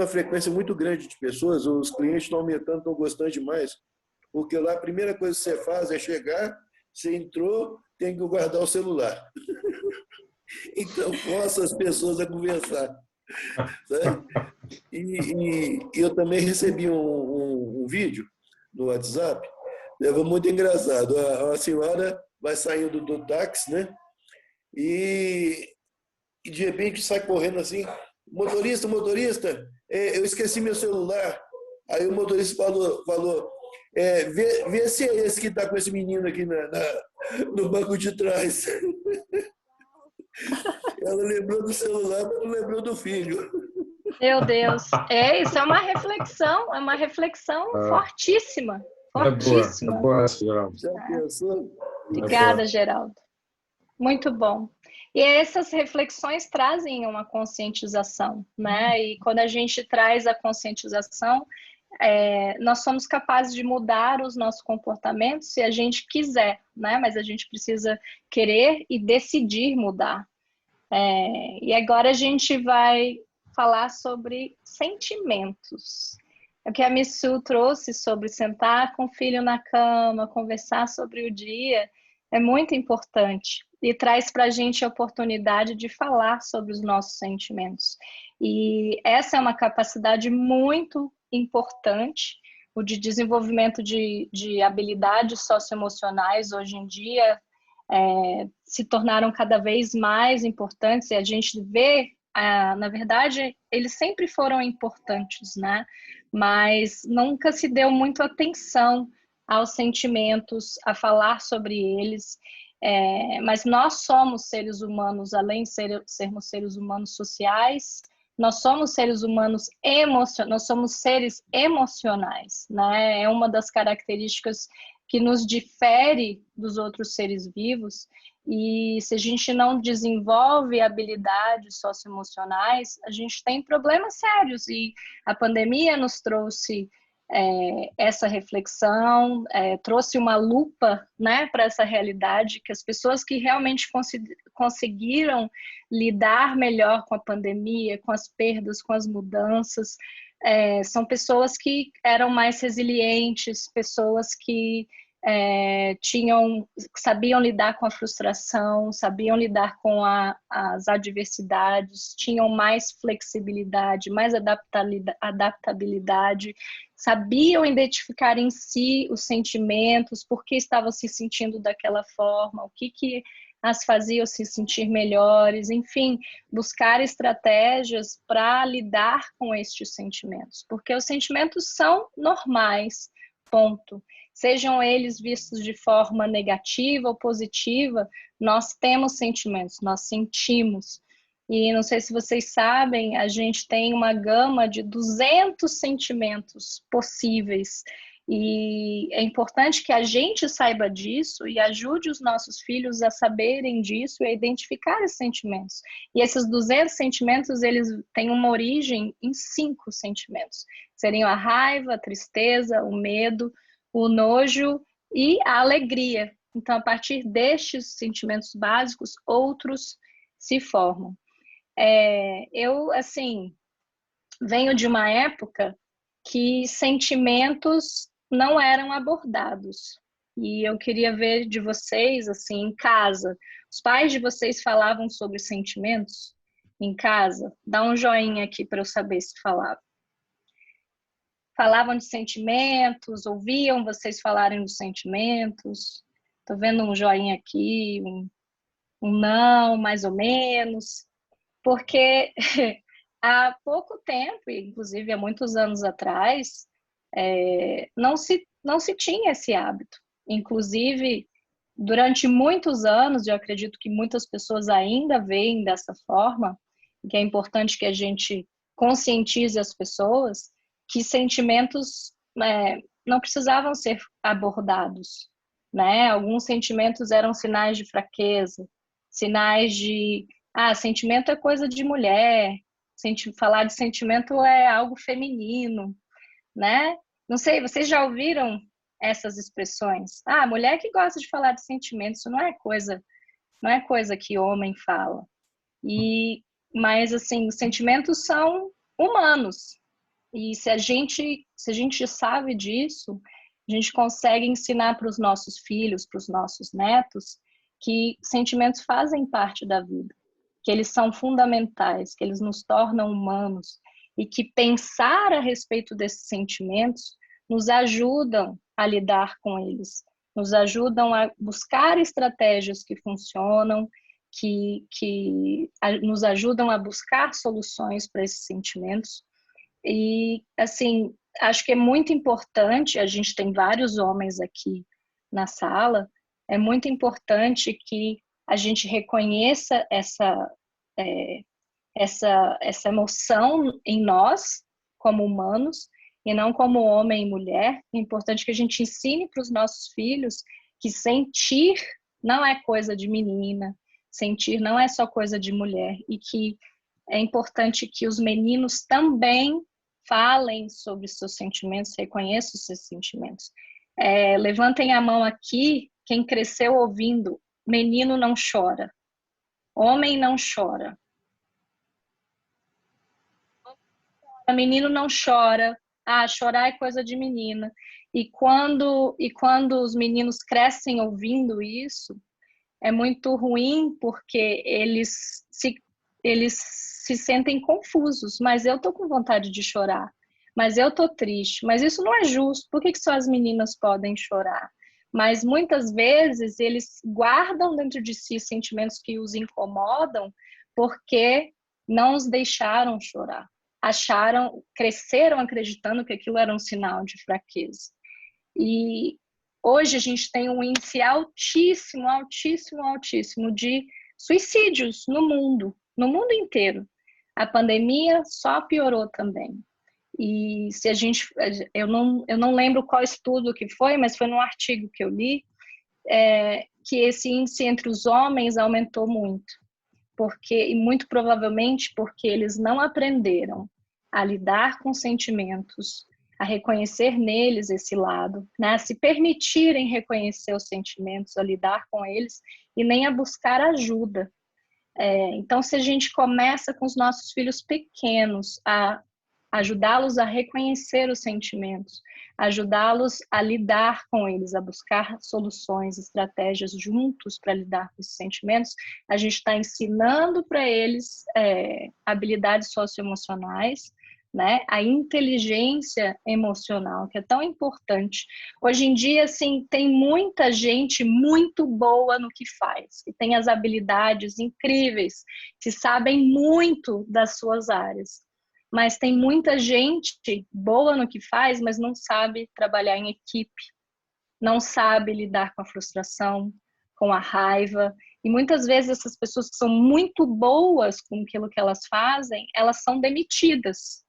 uma frequência muito grande de pessoas, os clientes estão aumentando, estão gostando demais, porque lá a primeira coisa que você faz é chegar, você entrou, tem que guardar o celular. Então, força as pessoas a conversar. Sabe? E eu também recebi um vídeo no WhatsApp, foi muito engraçado. A senhora vai saindo do táxi, né? E de repente sai correndo assim, motorista, eu esqueci meu celular. Aí o motorista falou vê se é esse que está com esse menino aqui no banco de trás. Ela lembrou do celular, mas não lembrou do filho. Meu Deus. Isso é uma reflexão fortíssima. Fortíssima. É boa essa, Geraldo. Já pensou? Obrigada, Geraldo. Muito bom. E essas reflexões trazem uma conscientização, né? E quando a gente traz a conscientização, nós somos capazes de mudar os nossos comportamentos se a gente quiser, né? Mas a gente precisa querer e decidir mudar. E agora a gente vai falar sobre sentimentos. O que a Missu trouxe sobre sentar com o filho na cama, conversar sobre o dia, é muito importante e traz para a gente a oportunidade de falar sobre os nossos sentimentos. E essa é uma capacidade muito importante, o de desenvolvimento de habilidades socioemocionais hoje em dia se tornaram cada vez mais importantes, e a gente vê, na verdade, eles sempre foram importantes, né? Mas nunca se deu muito atenção aos sentimentos, a falar sobre eles. Mas nós somos seres humanos, além de sermos seres humanos sociais, nós somos seres humanos nós somos seres emocionais, né? É uma das características que nos difere dos outros seres vivos, e se a gente não desenvolve habilidades socioemocionais, a gente tem problemas sérios, e a pandemia nos trouxe essa reflexão, trouxe uma lupa, né, para essa realidade, que as pessoas que realmente conseguiram lidar melhor com a pandemia, com as perdas, com as mudanças, são pessoas que eram mais resilientes, pessoas que sabiam lidar com a frustração, sabiam lidar com as adversidades, tinham mais flexibilidade, mais adaptabilidade, sabiam identificar em si os sentimentos, por que estavam se sentindo daquela forma, o que as faziam se sentir melhores, enfim, buscar estratégias para lidar com estes sentimentos, porque os sentimentos são normais, ponto. Sejam eles vistos de forma negativa ou positiva, nós temos sentimentos, nós sentimos. E não sei se vocês sabem, a gente tem uma gama de 200 sentimentos possíveis. E é importante que a gente saiba disso e ajude os nossos filhos a saberem disso e a identificar esses sentimentos. E esses 200 sentimentos, eles têm uma origem em 5 sentimentos. Seriam a raiva, a tristeza, o medo, o nojo e a alegria. Então, a partir destes sentimentos básicos, outros se formam. Eu, assim, venho de uma época que sentimentos não eram abordados. E eu queria ver de vocês, assim, em casa. Os pais de vocês falavam sobre sentimentos em casa? Dá um joinha aqui para eu saber se falavam. Falavam de sentimentos, ouviam vocês falarem dos sentimentos? Estou vendo um joinha aqui, um não, mais ou menos. Porque há pouco tempo, inclusive há muitos anos atrás, não se tinha esse hábito. Inclusive, durante muitos anos, eu acredito que muitas pessoas ainda veem dessa forma, que é importante que a gente conscientize as pessoas que sentimentos não precisavam ser abordados, né? Alguns sentimentos eram sinais de fraqueza, sinais de, sentimento é coisa de mulher, falar de sentimento é algo feminino, né? Não sei, vocês já ouviram essas expressões? Mulher que gosta de falar de sentimentos, isso não é coisa que homem fala. Mas assim, os sentimentos são humanos. E se a gente sabe disso, a gente consegue ensinar para os nossos filhos, para os nossos netos, que sentimentos fazem parte da vida, que eles são fundamentais, que eles nos tornam humanos e que pensar a respeito desses sentimentos nos ajudam a lidar com eles, nos ajudam a buscar estratégias que funcionam, que nos ajudam a buscar soluções para esses sentimentos. E, assim, acho que é muito importante, a gente tem vários homens aqui na sala, é muito importante que a gente reconheça essa emoção em nós, como humanos, e não como homem e mulher. É importante que a gente ensine para os nossos filhos que sentir não é coisa de menina, sentir não é só coisa de mulher, e que é importante que os meninos também falem sobre seus sentimentos, reconheçam os seus sentimentos. Levantem a mão aqui quem cresceu ouvindo: menino não chora, homem não chora. Menino não chora, chorar é coisa de menina. E quando os meninos crescem ouvindo isso, é muito ruim, porque eles se sentem confusos. Mas eu tô com vontade de chorar, mas eu tô triste, mas isso não é justo, por que só as meninas podem chorar? Mas muitas vezes eles guardam dentro de si sentimentos que os incomodam porque não os deixaram chorar. Cresceram acreditando que aquilo era um sinal de fraqueza. E hoje a gente tem um índice altíssimo, altíssimo, altíssimo de suicídios no mundo inteiro. A pandemia só piorou também. E se eu não lembro qual estudo que foi, mas foi num artigo que eu li, que esse índice entre os homens aumentou muito, e muito provavelmente porque eles não aprenderam a lidar com sentimentos, a reconhecer neles esse lado, né? A se permitirem reconhecer os sentimentos, a lidar com eles e nem a buscar ajuda. Então, se a gente começa com os nossos filhos pequenos a ajudá-los a reconhecer os sentimentos, ajudá-los a lidar com eles, a buscar soluções, estratégias juntos para lidar com esses sentimentos, a gente está ensinando para eles habilidades socioemocionais, né? A inteligência emocional, que é tão importante. Hoje em dia, assim, tem muita gente muito boa no que faz, que tem as habilidades incríveis, que sabem muito das suas áreas. Mas tem muita gente boa no que faz, mas não sabe trabalhar em equipe, não sabe lidar com a frustração, com a raiva. E muitas vezes essas pessoas que são muito boas com aquilo que elas fazem, elas são demitidas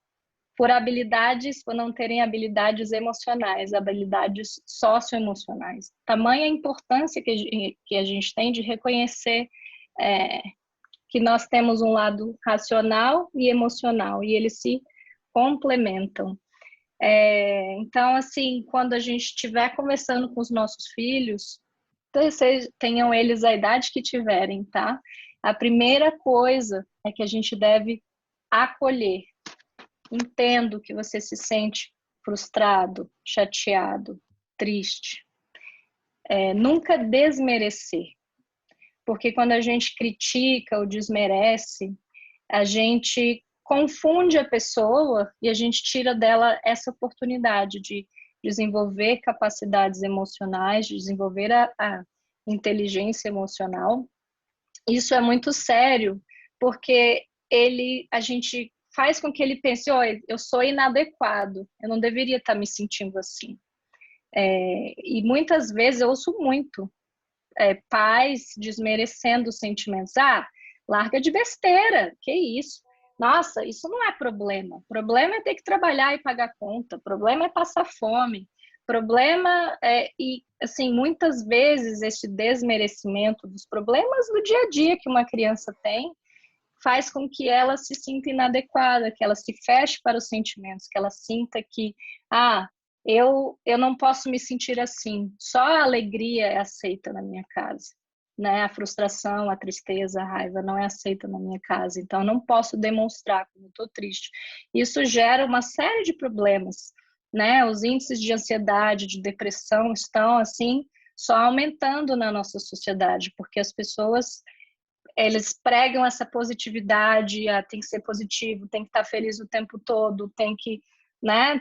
por não terem habilidades emocionais, habilidades socioemocionais. Tamanha a importância que a gente tem de reconhecer que nós temos um lado racional e emocional, e eles se complementam. Então, assim, quando a gente estiver conversando com os nossos filhos, tenham eles a idade que tiverem, tá? A primeira coisa é que a gente deve acolher. Entendo que você se sente frustrado, chateado, triste. Nunca desmerecer. Porque quando a gente critica ou desmerece, a gente confunde a pessoa e a gente tira dela essa oportunidade de desenvolver capacidades emocionais, de desenvolver a inteligência emocional. Isso é muito sério, porque a gente faz com que ele pense: eu sou inadequado, eu não deveria estar me sentindo assim. E muitas vezes eu ouço muito pais desmerecendo os sentimentos. Larga de besteira, que isso? Nossa, isso não é problema. O problema é ter que trabalhar e pagar conta. O problema é passar fome. O problema é, e assim, muitas vezes esse desmerecimento dos problemas do dia a dia que uma criança tem faz com que ela se sinta inadequada, que ela se feche para os sentimentos, que ela sinta que, eu não posso me sentir assim, só a alegria é aceita na minha casa, né? A frustração, a tristeza, a raiva não é aceita na minha casa, então eu não posso demonstrar como estou triste. Isso gera uma série de problemas, né? Os índices de ansiedade, de depressão estão, assim, só aumentando na nossa sociedade, porque as pessoas eles pregam essa positividade, tem que ser positivo, tem que estar feliz o tempo todo, tem que, né,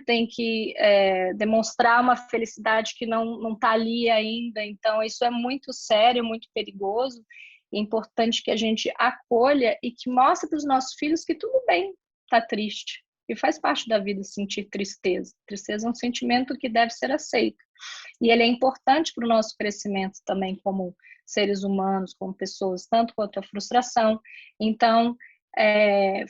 demonstrar uma felicidade que não está ali ainda. Então, isso é muito sério, muito perigoso. É importante que a gente acolha e que mostre para os nossos filhos que tudo bem estar triste. E faz parte da vida sentir tristeza. Tristeza é um sentimento que deve ser aceito. E ele é importante para o nosso crescimento também como seres humanos, como pessoas, tanto quanto a frustração. Então,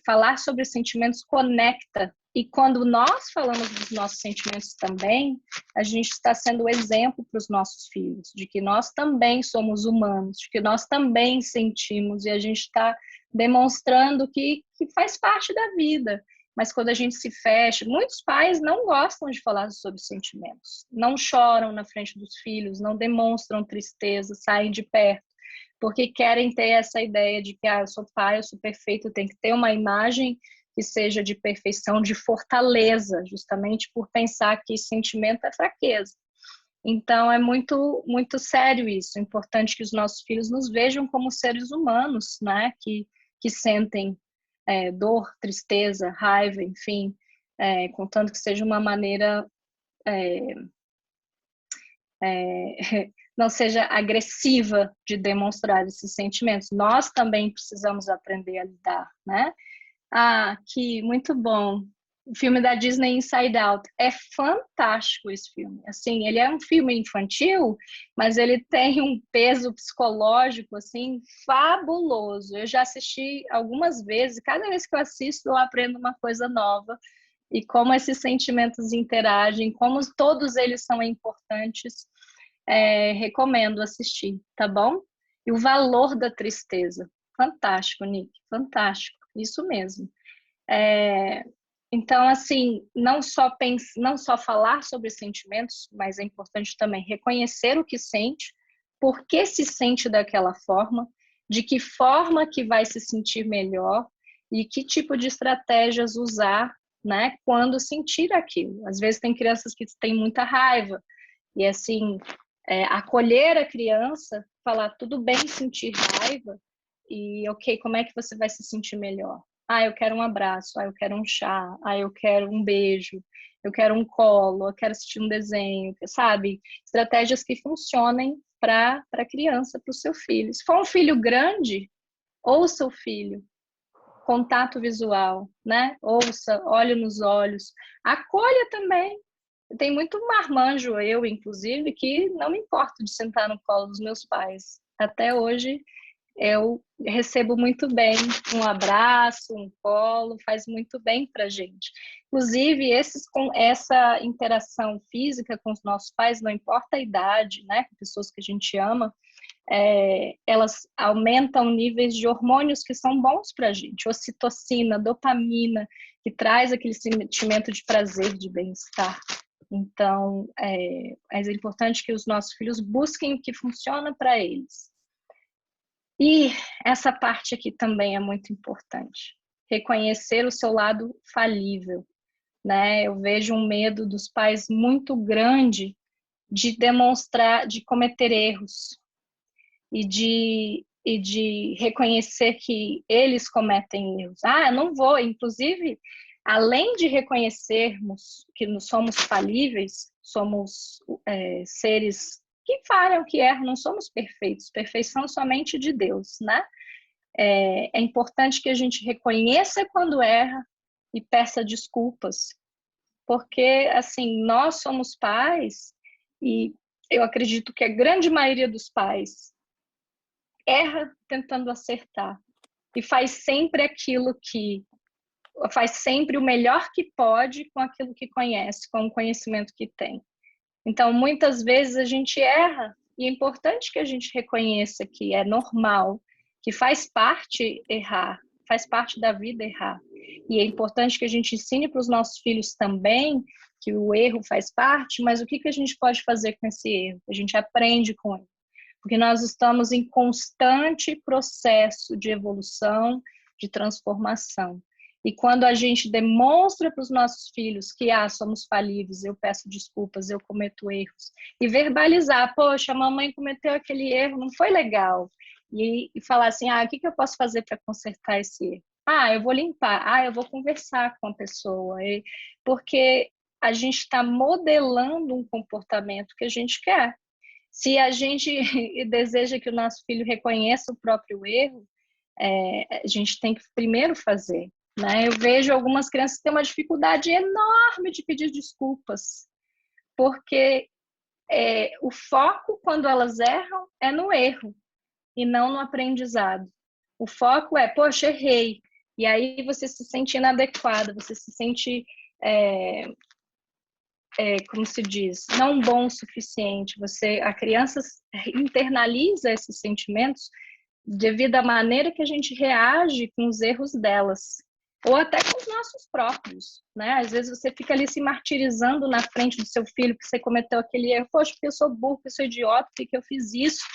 falar sobre sentimentos conecta. E quando nós falamos dos nossos sentimentos também, a gente está sendo exemplo para os nossos filhos, de que nós também somos humanos, de que nós também sentimos, e a gente está demonstrando que faz parte da vida. Mas quando a gente se fecha, muitos pais não gostam de falar sobre sentimentos, não choram na frente dos filhos, não demonstram tristeza, saem de perto, porque querem ter essa ideia de que eu sou pai, eu sou perfeito, tem que ter uma imagem que seja de perfeição, de fortaleza, justamente por pensar que sentimento é fraqueza. Então, é muito, muito sério isso. É importante que os nossos filhos nos vejam como seres humanos, né? Que sentem dor, tristeza, raiva, enfim, contanto que seja uma maneira não seja agressiva de demonstrar esses sentimentos. Nós também precisamos aprender a lidar, né? Que muito bom. O filme da Disney, Inside Out, é fantástico esse filme. Assim, ele é um filme infantil, mas ele tem um peso psicológico assim fabuloso. Eu já assisti algumas vezes, cada vez que eu assisto eu aprendo uma coisa nova e como esses sentimentos interagem, como todos eles são importantes. Recomendo assistir, tá bom? E o valor da tristeza, fantástico, Nick, fantástico, isso mesmo. Então, assim, não só falar sobre sentimentos, mas é importante também reconhecer o que sente, por que se sente daquela forma, de que forma que vai se sentir melhor e que tipo de estratégias usar, né, quando sentir aquilo. Às vezes tem crianças que têm muita raiva e, assim, acolher a criança, falar tudo bem sentir raiva e, ok, como é que você vai se sentir melhor? Eu quero um abraço, eu quero um chá, eu quero um beijo, eu quero um colo, eu quero assistir um desenho, sabe? Estratégias que funcionem para a criança, para o seu filho. Se for um filho grande, ouça o filho, contato visual, né? Ouça, olhe nos olhos, acolha também. Tem muito marmanjo, eu inclusive, que não me importo de sentar no colo dos meus pais. Até hoje eu recebo muito bem um abraço, um colo, faz muito bem para a gente. Inclusive, com essa interação física com os nossos pais, não importa a idade, né, com pessoas que a gente ama, elas aumentam níveis de hormônios que são bons para a gente, ocitocina, dopamina, que traz aquele sentimento de prazer, de bem-estar. Então, é importante que os nossos filhos busquem o que funciona para eles. E essa parte aqui também é muito importante. Reconhecer o seu lado falível, né? Eu vejo um medo dos pais muito grande de demonstrar, de cometer erros e de reconhecer que eles cometem erros. Eu não vou, inclusive, além de reconhecermos que nós somos falíveis, somos seres que falham, que erram, não somos perfeitos. Perfeição somente de Deus, né? É importante que a gente reconheça quando erra e peça desculpas, porque, assim, nós somos pais e eu acredito que a grande maioria dos pais erra tentando acertar e faz sempre aquilo que faz sempre o melhor que pode com aquilo que conhece, com o conhecimento que tem. Então, muitas vezes a gente erra, e é importante que a gente reconheça que é normal, que faz parte errar, faz parte da vida errar. E é importante que a gente ensine para os nossos filhos também que o erro faz parte, mas o que a gente pode fazer com esse erro? A gente aprende com ele. Porque nós estamos em constante processo de evolução, de transformação. E quando a gente demonstra para os nossos filhos que somos falíveis, eu peço desculpas, eu cometo erros, e verbalizar, poxa, a mamãe cometeu aquele erro, não foi legal. E falar assim, o que eu posso fazer para consertar esse erro? Eu vou limpar, eu vou conversar com a pessoa. Porque a gente está modelando um comportamento que a gente quer. Se a gente deseja que o nosso filho reconheça o próprio erro, a gente tem que primeiro fazer. Né? Eu vejo algumas crianças que têm uma dificuldade enorme de pedir desculpas, porque o foco, quando elas erram, é no erro e não no aprendizado. O foco é, poxa, errei. E aí você se sente inadequada, você se sente, como se diz, não bom o suficiente. A criança internaliza esses sentimentos devido à maneira que a gente reage com os erros delas. Ou até com os nossos próprios, né? Às vezes você fica ali se martirizando na frente do seu filho que você cometeu aquele erro. Poxa, porque eu sou burro, porque eu sou idiota, porque eu fiz isso.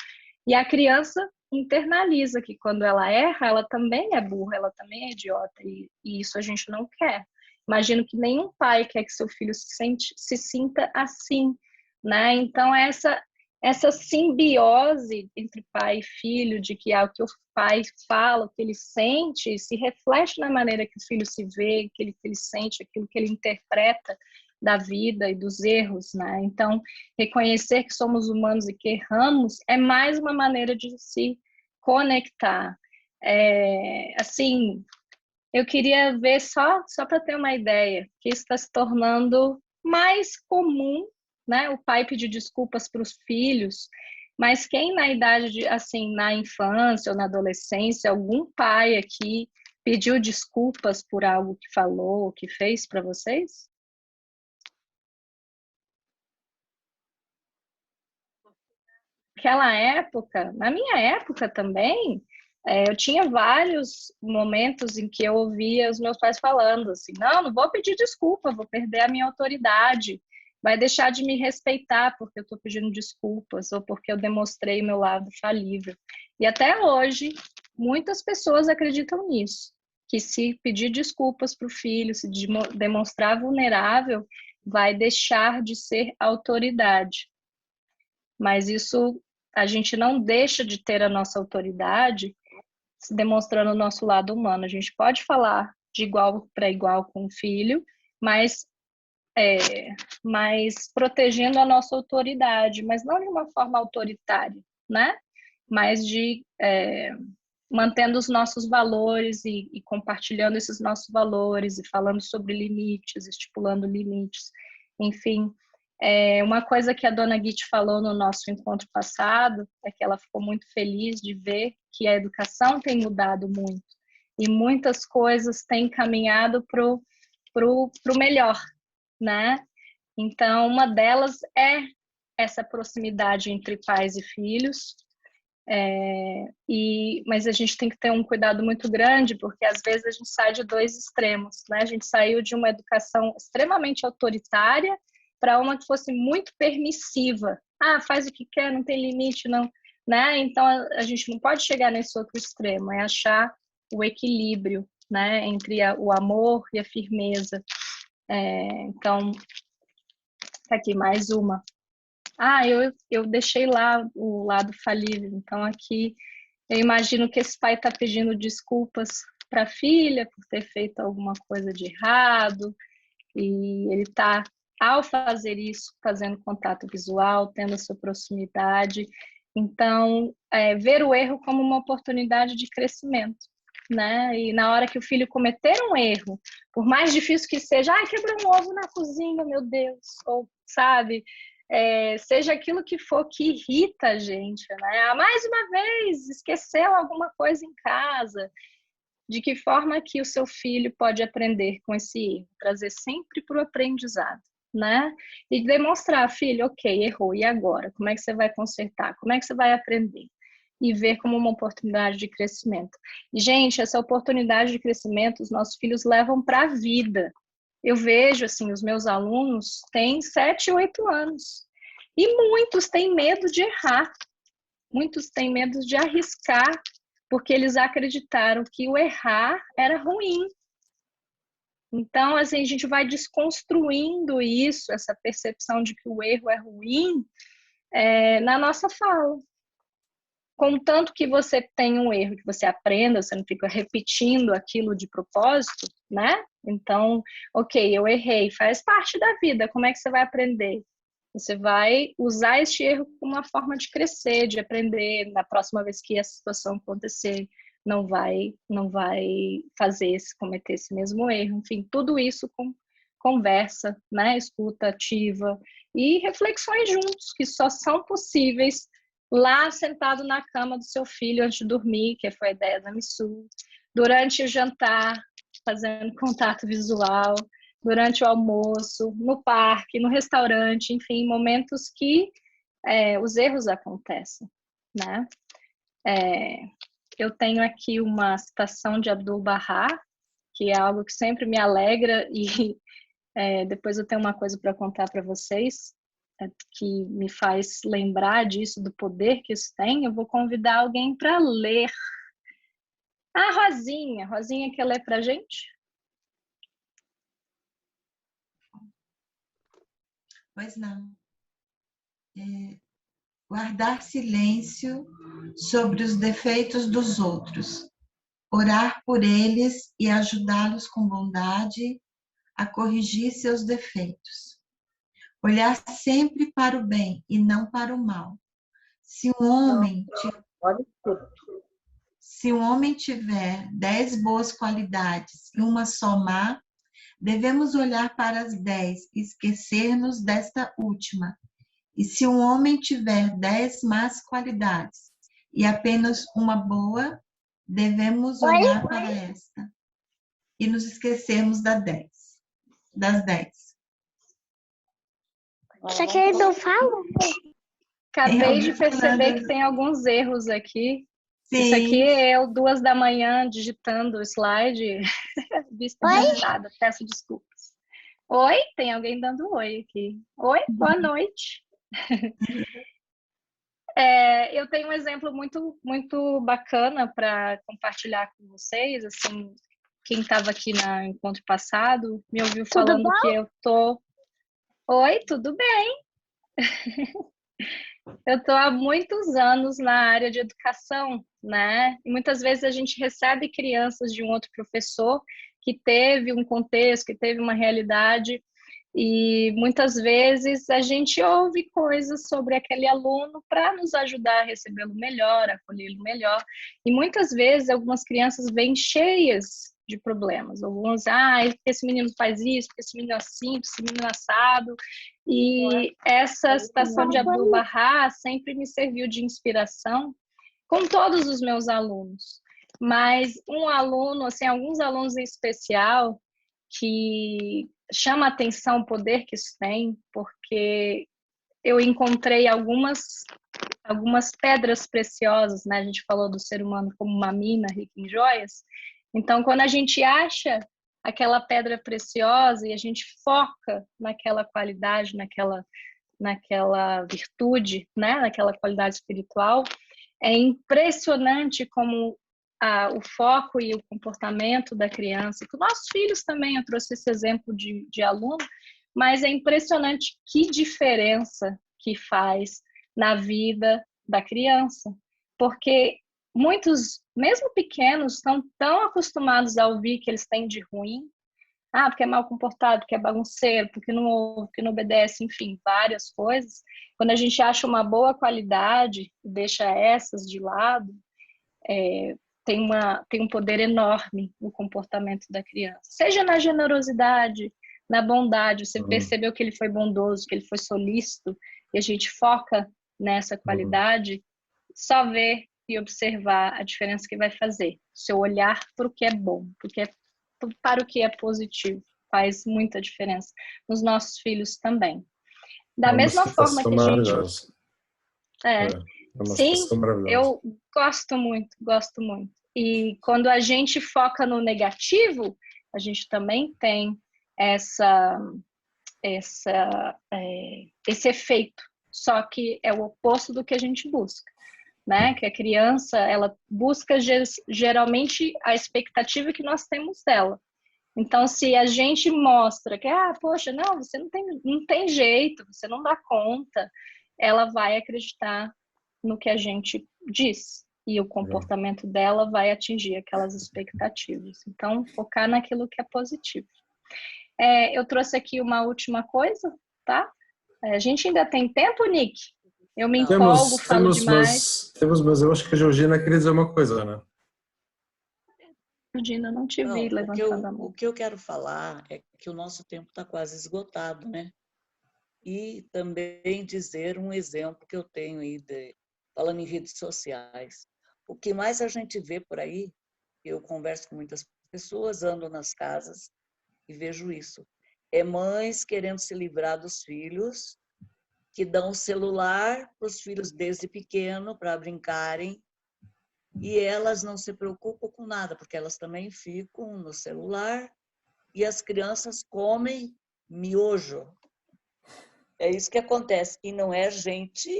E a criança internaliza que quando ela erra, ela também é burra, ela também é idiota. E isso a gente não quer. Imagino que nenhum pai quer que seu filho se sinta assim, né? Então, essa simbiose entre pai e filho, de que o que o pai fala, o que ele sente, se reflete na maneira que o filho se vê, aquilo que ele sente, aquilo que ele interpreta da vida e dos erros, né? Então, reconhecer que somos humanos e que erramos é mais uma maneira de se conectar. Assim, eu queria ver só para ter uma ideia, que isso está se tornando mais comum, né? O pai pedir desculpas para os filhos, mas quem na idade assim, na infância ou na adolescência, algum pai aqui pediu desculpas por algo que falou, que fez para vocês? Naquela época, na minha época também, eu tinha vários momentos em que eu ouvia os meus pais falando assim, não vou pedir desculpa, vou perder a minha autoridade, vai deixar de me respeitar porque eu estou pedindo desculpas ou porque eu demonstrei meu lado falível. E até hoje, muitas pessoas acreditam nisso, que se pedir desculpas para o filho, se demonstrar vulnerável, vai deixar de ser autoridade. Mas isso, a gente não deixa de ter a nossa autoridade demonstrando o nosso lado humano. A gente pode falar de igual para igual com o filho, mas protegendo a nossa autoridade, mas não de uma forma autoritária, né? Mas de mantendo os nossos valores e compartilhando esses nossos valores e falando sobre limites, estipulando limites, enfim. Uma coisa que a dona Guite falou no nosso encontro passado é que ela ficou muito feliz de ver que a educação tem mudado muito e muitas coisas têm caminhado pro melhor, né? Então, uma delas é essa proximidade entre pais e filhos, mas a gente tem que ter um cuidado muito grande, porque às vezes a gente sai de dois extremos, né? A gente saiu de uma educação extremamente autoritária para uma que fosse muito permissiva. Faz o que quer, não tem limite, não, né? Então a gente não pode chegar nesse outro extremo, é achar o equilíbrio, né? Entre o amor e a firmeza. Então, tá aqui mais uma. Eu deixei lá o lado falível. Então aqui eu imagino que esse pai está pedindo desculpas para a filha por ter feito alguma coisa de errado e ele está, ao fazer isso, fazendo contato visual, tendo a sua proximidade. Então, ver o erro como uma oportunidade de crescimento, né? E na hora que o filho cometer um erro, por mais difícil que seja, quebrou um ovo na cozinha, meu Deus, ou sabe, seja aquilo que for que irrita a gente, né? Mais uma vez, esqueceu alguma coisa em casa. de que forma que o seu filho pode aprender com esse erro, trazer sempre para o aprendizado, né? E demonstrar, filho, ok, errou, e agora? Como é que você vai consertar? Como é que você vai aprender? E ver como uma oportunidade de crescimento. E, gente, essa oportunidade de crescimento, os nossos filhos levam para a vida. Eu vejo, assim, os meus alunos têm 7, 8 anos. E muitos têm medo de errar. Muitos têm medo de arriscar, porque eles acreditaram que o errar era ruim. Então, assim, a gente vai desconstruindo isso, essa percepção de que o erro é ruim, na nossa fala. Contanto que você tenha um erro, que você aprenda, você não fica repetindo aquilo de propósito, né? Então, ok, eu errei, faz parte da vida, como é que você vai aprender? Você vai usar este erro como uma forma de crescer, de aprender. Na próxima vez que essa situação acontecer, não vai cometer esse mesmo erro. Enfim, tudo isso com conversa, né? Escuta ativa e reflexões juntos, que só são possíveis lá sentado na cama do seu filho antes de dormir, que foi a ideia da Missu, durante o jantar, fazendo contato visual, durante o almoço, no parque, no restaurante, enfim, momentos que os erros acontecem, né? Eu tenho aqui uma citação de Abdu'l-Bahá, que é algo que sempre me alegra e depois eu tenho uma coisa para contar para vocês que me faz lembrar disso, do poder que isso tem. Eu vou convidar alguém para ler. Rosinha quer ler para a gente? Pois não. Guardar silêncio sobre os defeitos dos outros, orar por eles e ajudá-los com bondade a corrigir seus defeitos. Olhar sempre para o bem e não para o mal. Se um homem tiver 10 boas qualidades e uma só má, devemos olhar para as 10 e esquecer-nos desta última. E se um homem tiver 10 más qualidades e apenas uma boa, devemos olhar para esta e nos esquecermos das 10. Só que ele não fala? Acabei de perceber que tem alguns erros aqui. Sim. Isso aqui é eu 2 da manhã digitando o slide, vista digitada, peço desculpas. Oi, tem alguém dando oi aqui. Oi, boa noite. Eu tenho um exemplo muito, muito bacana para compartilhar com vocês. Assim, quem estava aqui no encontro passado me ouviu falando que eu tô... Oi, tudo bem? Eu estou há muitos anos na área de educação, né? E muitas vezes a gente recebe crianças de um outro professor que teve um contexto, que teve uma realidade, e muitas vezes a gente ouve coisas sobre aquele aluno para nos ajudar a recebê-lo melhor, a acolhê-lo melhor. E muitas vezes algumas crianças vêm cheias de problemas. Alguns, esse menino faz isso, porque esse menino é assim, esse menino é assado. E essa citação de Abdu'l-Bahá sempre me serviu de inspiração com todos os meus alunos. Mas um aluno, assim, alguns alunos em especial, que chama a atenção o poder que isso tem, porque eu encontrei algumas pedras preciosas, né? A gente falou do ser humano como uma mina rica em joias. Então, quando a gente acha aquela pedra preciosa e a gente foca naquela qualidade, naquela virtude, né? Naquela qualidade espiritual, é impressionante como o foco e o comportamento da criança, e com nossos filhos também, eu trouxe esse exemplo de aluno, mas é impressionante que diferença que faz na vida da criança, porque muitos, mesmo pequenos, estão tão acostumados a ouvir que eles têm de ruim, porque é mal comportado, porque é bagunceiro, porque não ouve, porque não obedece, enfim, várias coisas. Quando a gente acha uma boa qualidade e deixa essas de lado, tem um poder enorme no comportamento da criança. Seja na generosidade, na bondade, você percebeu que ele foi bondoso, que ele foi solícito, e a gente foca nessa qualidade, só vê e observar a diferença que vai fazer. Seu olhar para o que é bom, para o que é positivo, faz muita diferença. Nos nossos filhos também. Da mesma forma que a gente... É uma sim, situação maravilhosa. eu gosto muito, gosto muito. E quando a gente foca no negativo, a gente também tem esse efeito, só que é o oposto do que a gente busca, né? Que a criança, ela busca geralmente a expectativa que nós temos dela. Então, se a gente mostra que, poxa, não, você não tem jeito, você não dá conta, ela vai acreditar no que a gente diz. E o comportamento dela vai atingir aquelas expectativas. Então, focar naquilo que é positivo. Eu trouxe aqui uma última coisa, tá? A gente ainda tem tempo, Nick? Eu me empolgo, falo demais. Mas eu acho que a Georgina queria dizer uma coisa, né? Georgina, não te vi levantando a mão. O que eu quero falar é que o nosso tempo está quase esgotado, né? E também dizer um exemplo que eu tenho aí, falando em redes sociais. O que mais a gente vê por aí, eu converso com muitas pessoas, ando nas casas e vejo isso. É mães querendo se livrar dos filhos, que dão o celular para os filhos desde pequeno para brincarem, e elas não se preocupam com nada, porque elas também ficam no celular e as crianças comem miojo. É isso que acontece. E não é gente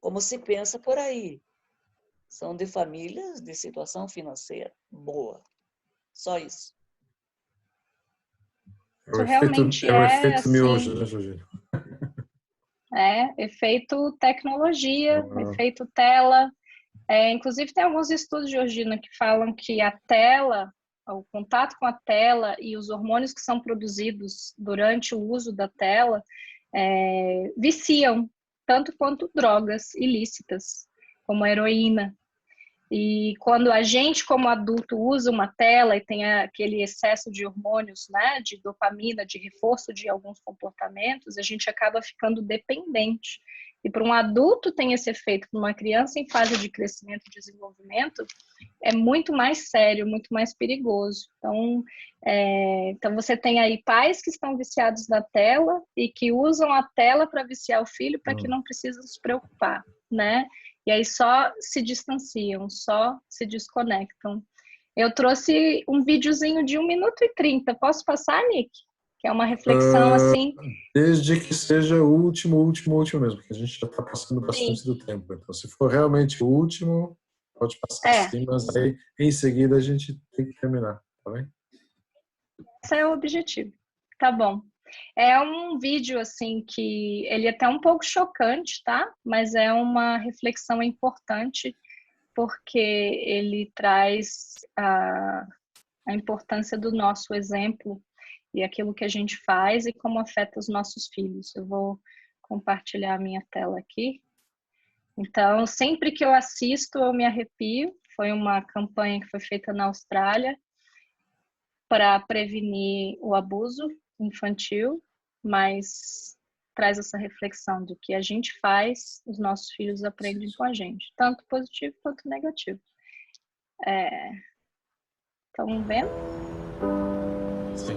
como se pensa por aí. São de famílias de situação financeira boa. Só isso. Isso realmente é o efeito assim, miojo, né, Georgina? Efeito tecnologia, efeito tela. Inclusive, tem alguns estudos, Georgina, que falam que a tela, o contato com a tela e os hormônios que são produzidos durante o uso da tela viciam, tanto quanto drogas ilícitas, como a heroína. E quando a gente, como adulto, usa uma tela e tem aquele excesso de hormônios, né, de dopamina, de reforço de alguns comportamentos, a gente acaba ficando dependente. E para um adulto tem esse efeito, para uma criança em fase de crescimento e desenvolvimento, é muito mais sério, muito mais perigoso. Então você tem aí pais que estão viciados na tela e que usam a tela para viciar o filho para que não precisam se preocupar, né? E aí só se distanciam, só se desconectam. Eu trouxe um videozinho de 1 minuto e 30. Posso passar, Nick? Que é uma reflexão assim... Desde que seja o último mesmo, porque a gente já está passando bastante do tempo. Então, se for realmente o último, pode passar sim, mas aí em seguida a gente tem que terminar, tá bem? Esse é o objetivo. Tá bom. É um vídeo, assim, que ele é até um pouco chocante, tá? Mas é uma reflexão importante, porque ele traz a importância do nosso exemplo e aquilo que a gente faz e como afeta os nossos filhos. Eu vou compartilhar a minha tela aqui. Então, sempre que eu assisto, eu me arrepio. Foi uma campanha que foi feita na Austrália para prevenir o abuso infantil, mas traz essa reflexão do que a gente faz, os nossos filhos aprendem com a gente, tanto positivo quanto negativo. Estão vendo? Sim.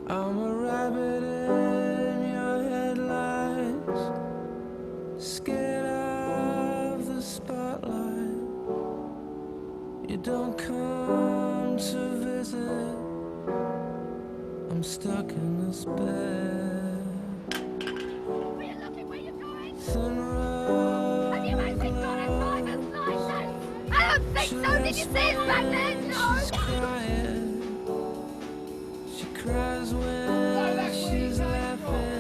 I'm a rabbit in your headlights, scared of the spotlight. You don't come to visit, I'm stuck in this bed. Thin rug, have you actually got a driver's license? I don't think so. Did you see his back there? No. She's crying. She cries when she's laughing.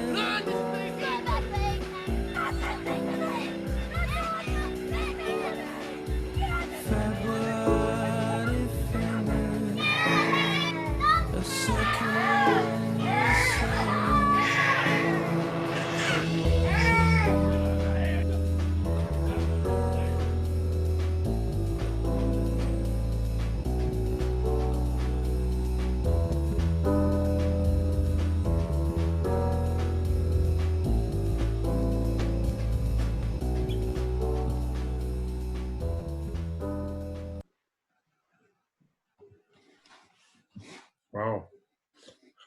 February fingers are sucking your soul.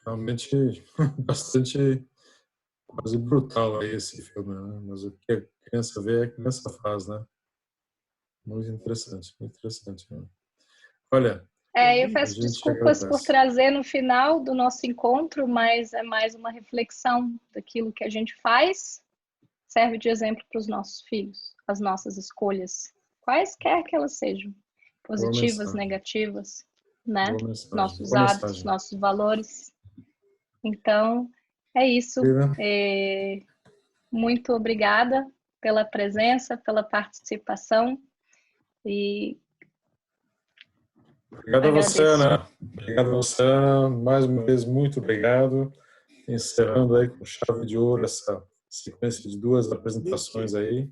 realmente bastante quase brutal aí esse filme, né? Mas o que a criança vê, a criança faz, né? Muito interessante, né? Olha, Eu a peço gente desculpas por agradece. trazer no final do nosso encontro, mas é mais uma reflexão daquilo que a gente faz, serve de exemplo para os nossos filhos, as nossas escolhas, quaisquer que elas sejam, Boa positivas, mensagem, negativas, né? boa mensagem, Nossos boa hábitos, mensagem. nossos valores. Então, é isso. Viva. Muito obrigada pela presença, pela participação e Obrigado a você, agradeço. Ana. Obrigado a você, Ana. Mais uma vez, muito obrigado. Encerrando aí com chave de ouro essa sequência de 2 apresentações aí.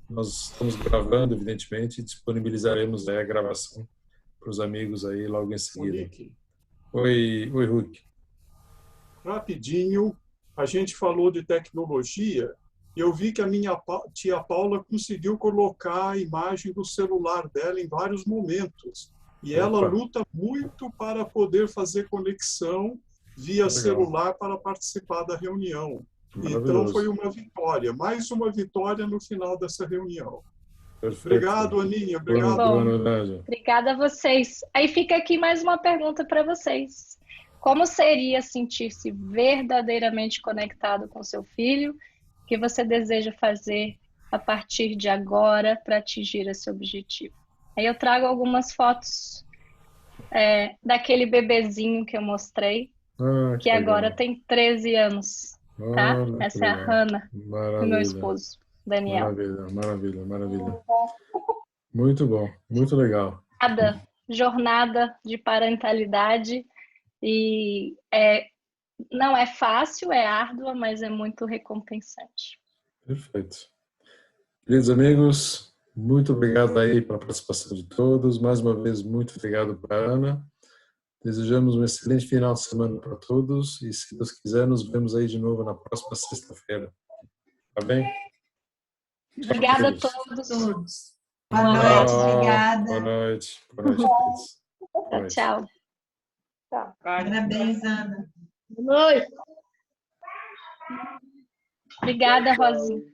Nós estamos gravando, evidentemente, e disponibilizaremos aí a gravação para os amigos aí logo em seguida. Monique, Oi, Hulk. rapidinho, a gente falou de tecnologia. Eu vi que a minha tia Paula conseguiu colocar a imagem do celular dela em vários momentos. E ela Opa. luta muito para poder fazer conexão via Legal. celular para participar da reunião. Então, foi uma vitória, mais uma vitória no final dessa reunião. Perfeito. Obrigado, Aninha. Obrigado. Boa novidade. Obrigada a vocês. Aí fica aqui mais uma pergunta para vocês. Como seria sentir-se verdadeiramente conectado com seu filho? O que você deseja fazer a partir de agora para atingir esse objetivo? Aí eu trago algumas fotos daquele bebezinho que eu mostrei, que agora tem 13 anos. Tá? Essa é a Hannah, do meu esposo, Daniel. Maravilha. Muito bom, muito legal. Cada jornada de parentalidade e não é fácil, é árdua, mas é muito recompensante. Perfeito. Queridos amigos, muito obrigado aí pela participação de todos. Mais uma vez, muito obrigado para a Ana. Desejamos um excelente final de semana para todos e, se Deus quiser, nos vemos aí de novo na próxima sexta-feira. Tá bem? Obrigada a todos. Boa noite, obrigada. Boa noite. Tchau. Parabéns, Ana. Boa noite. Obrigada, Rosinha.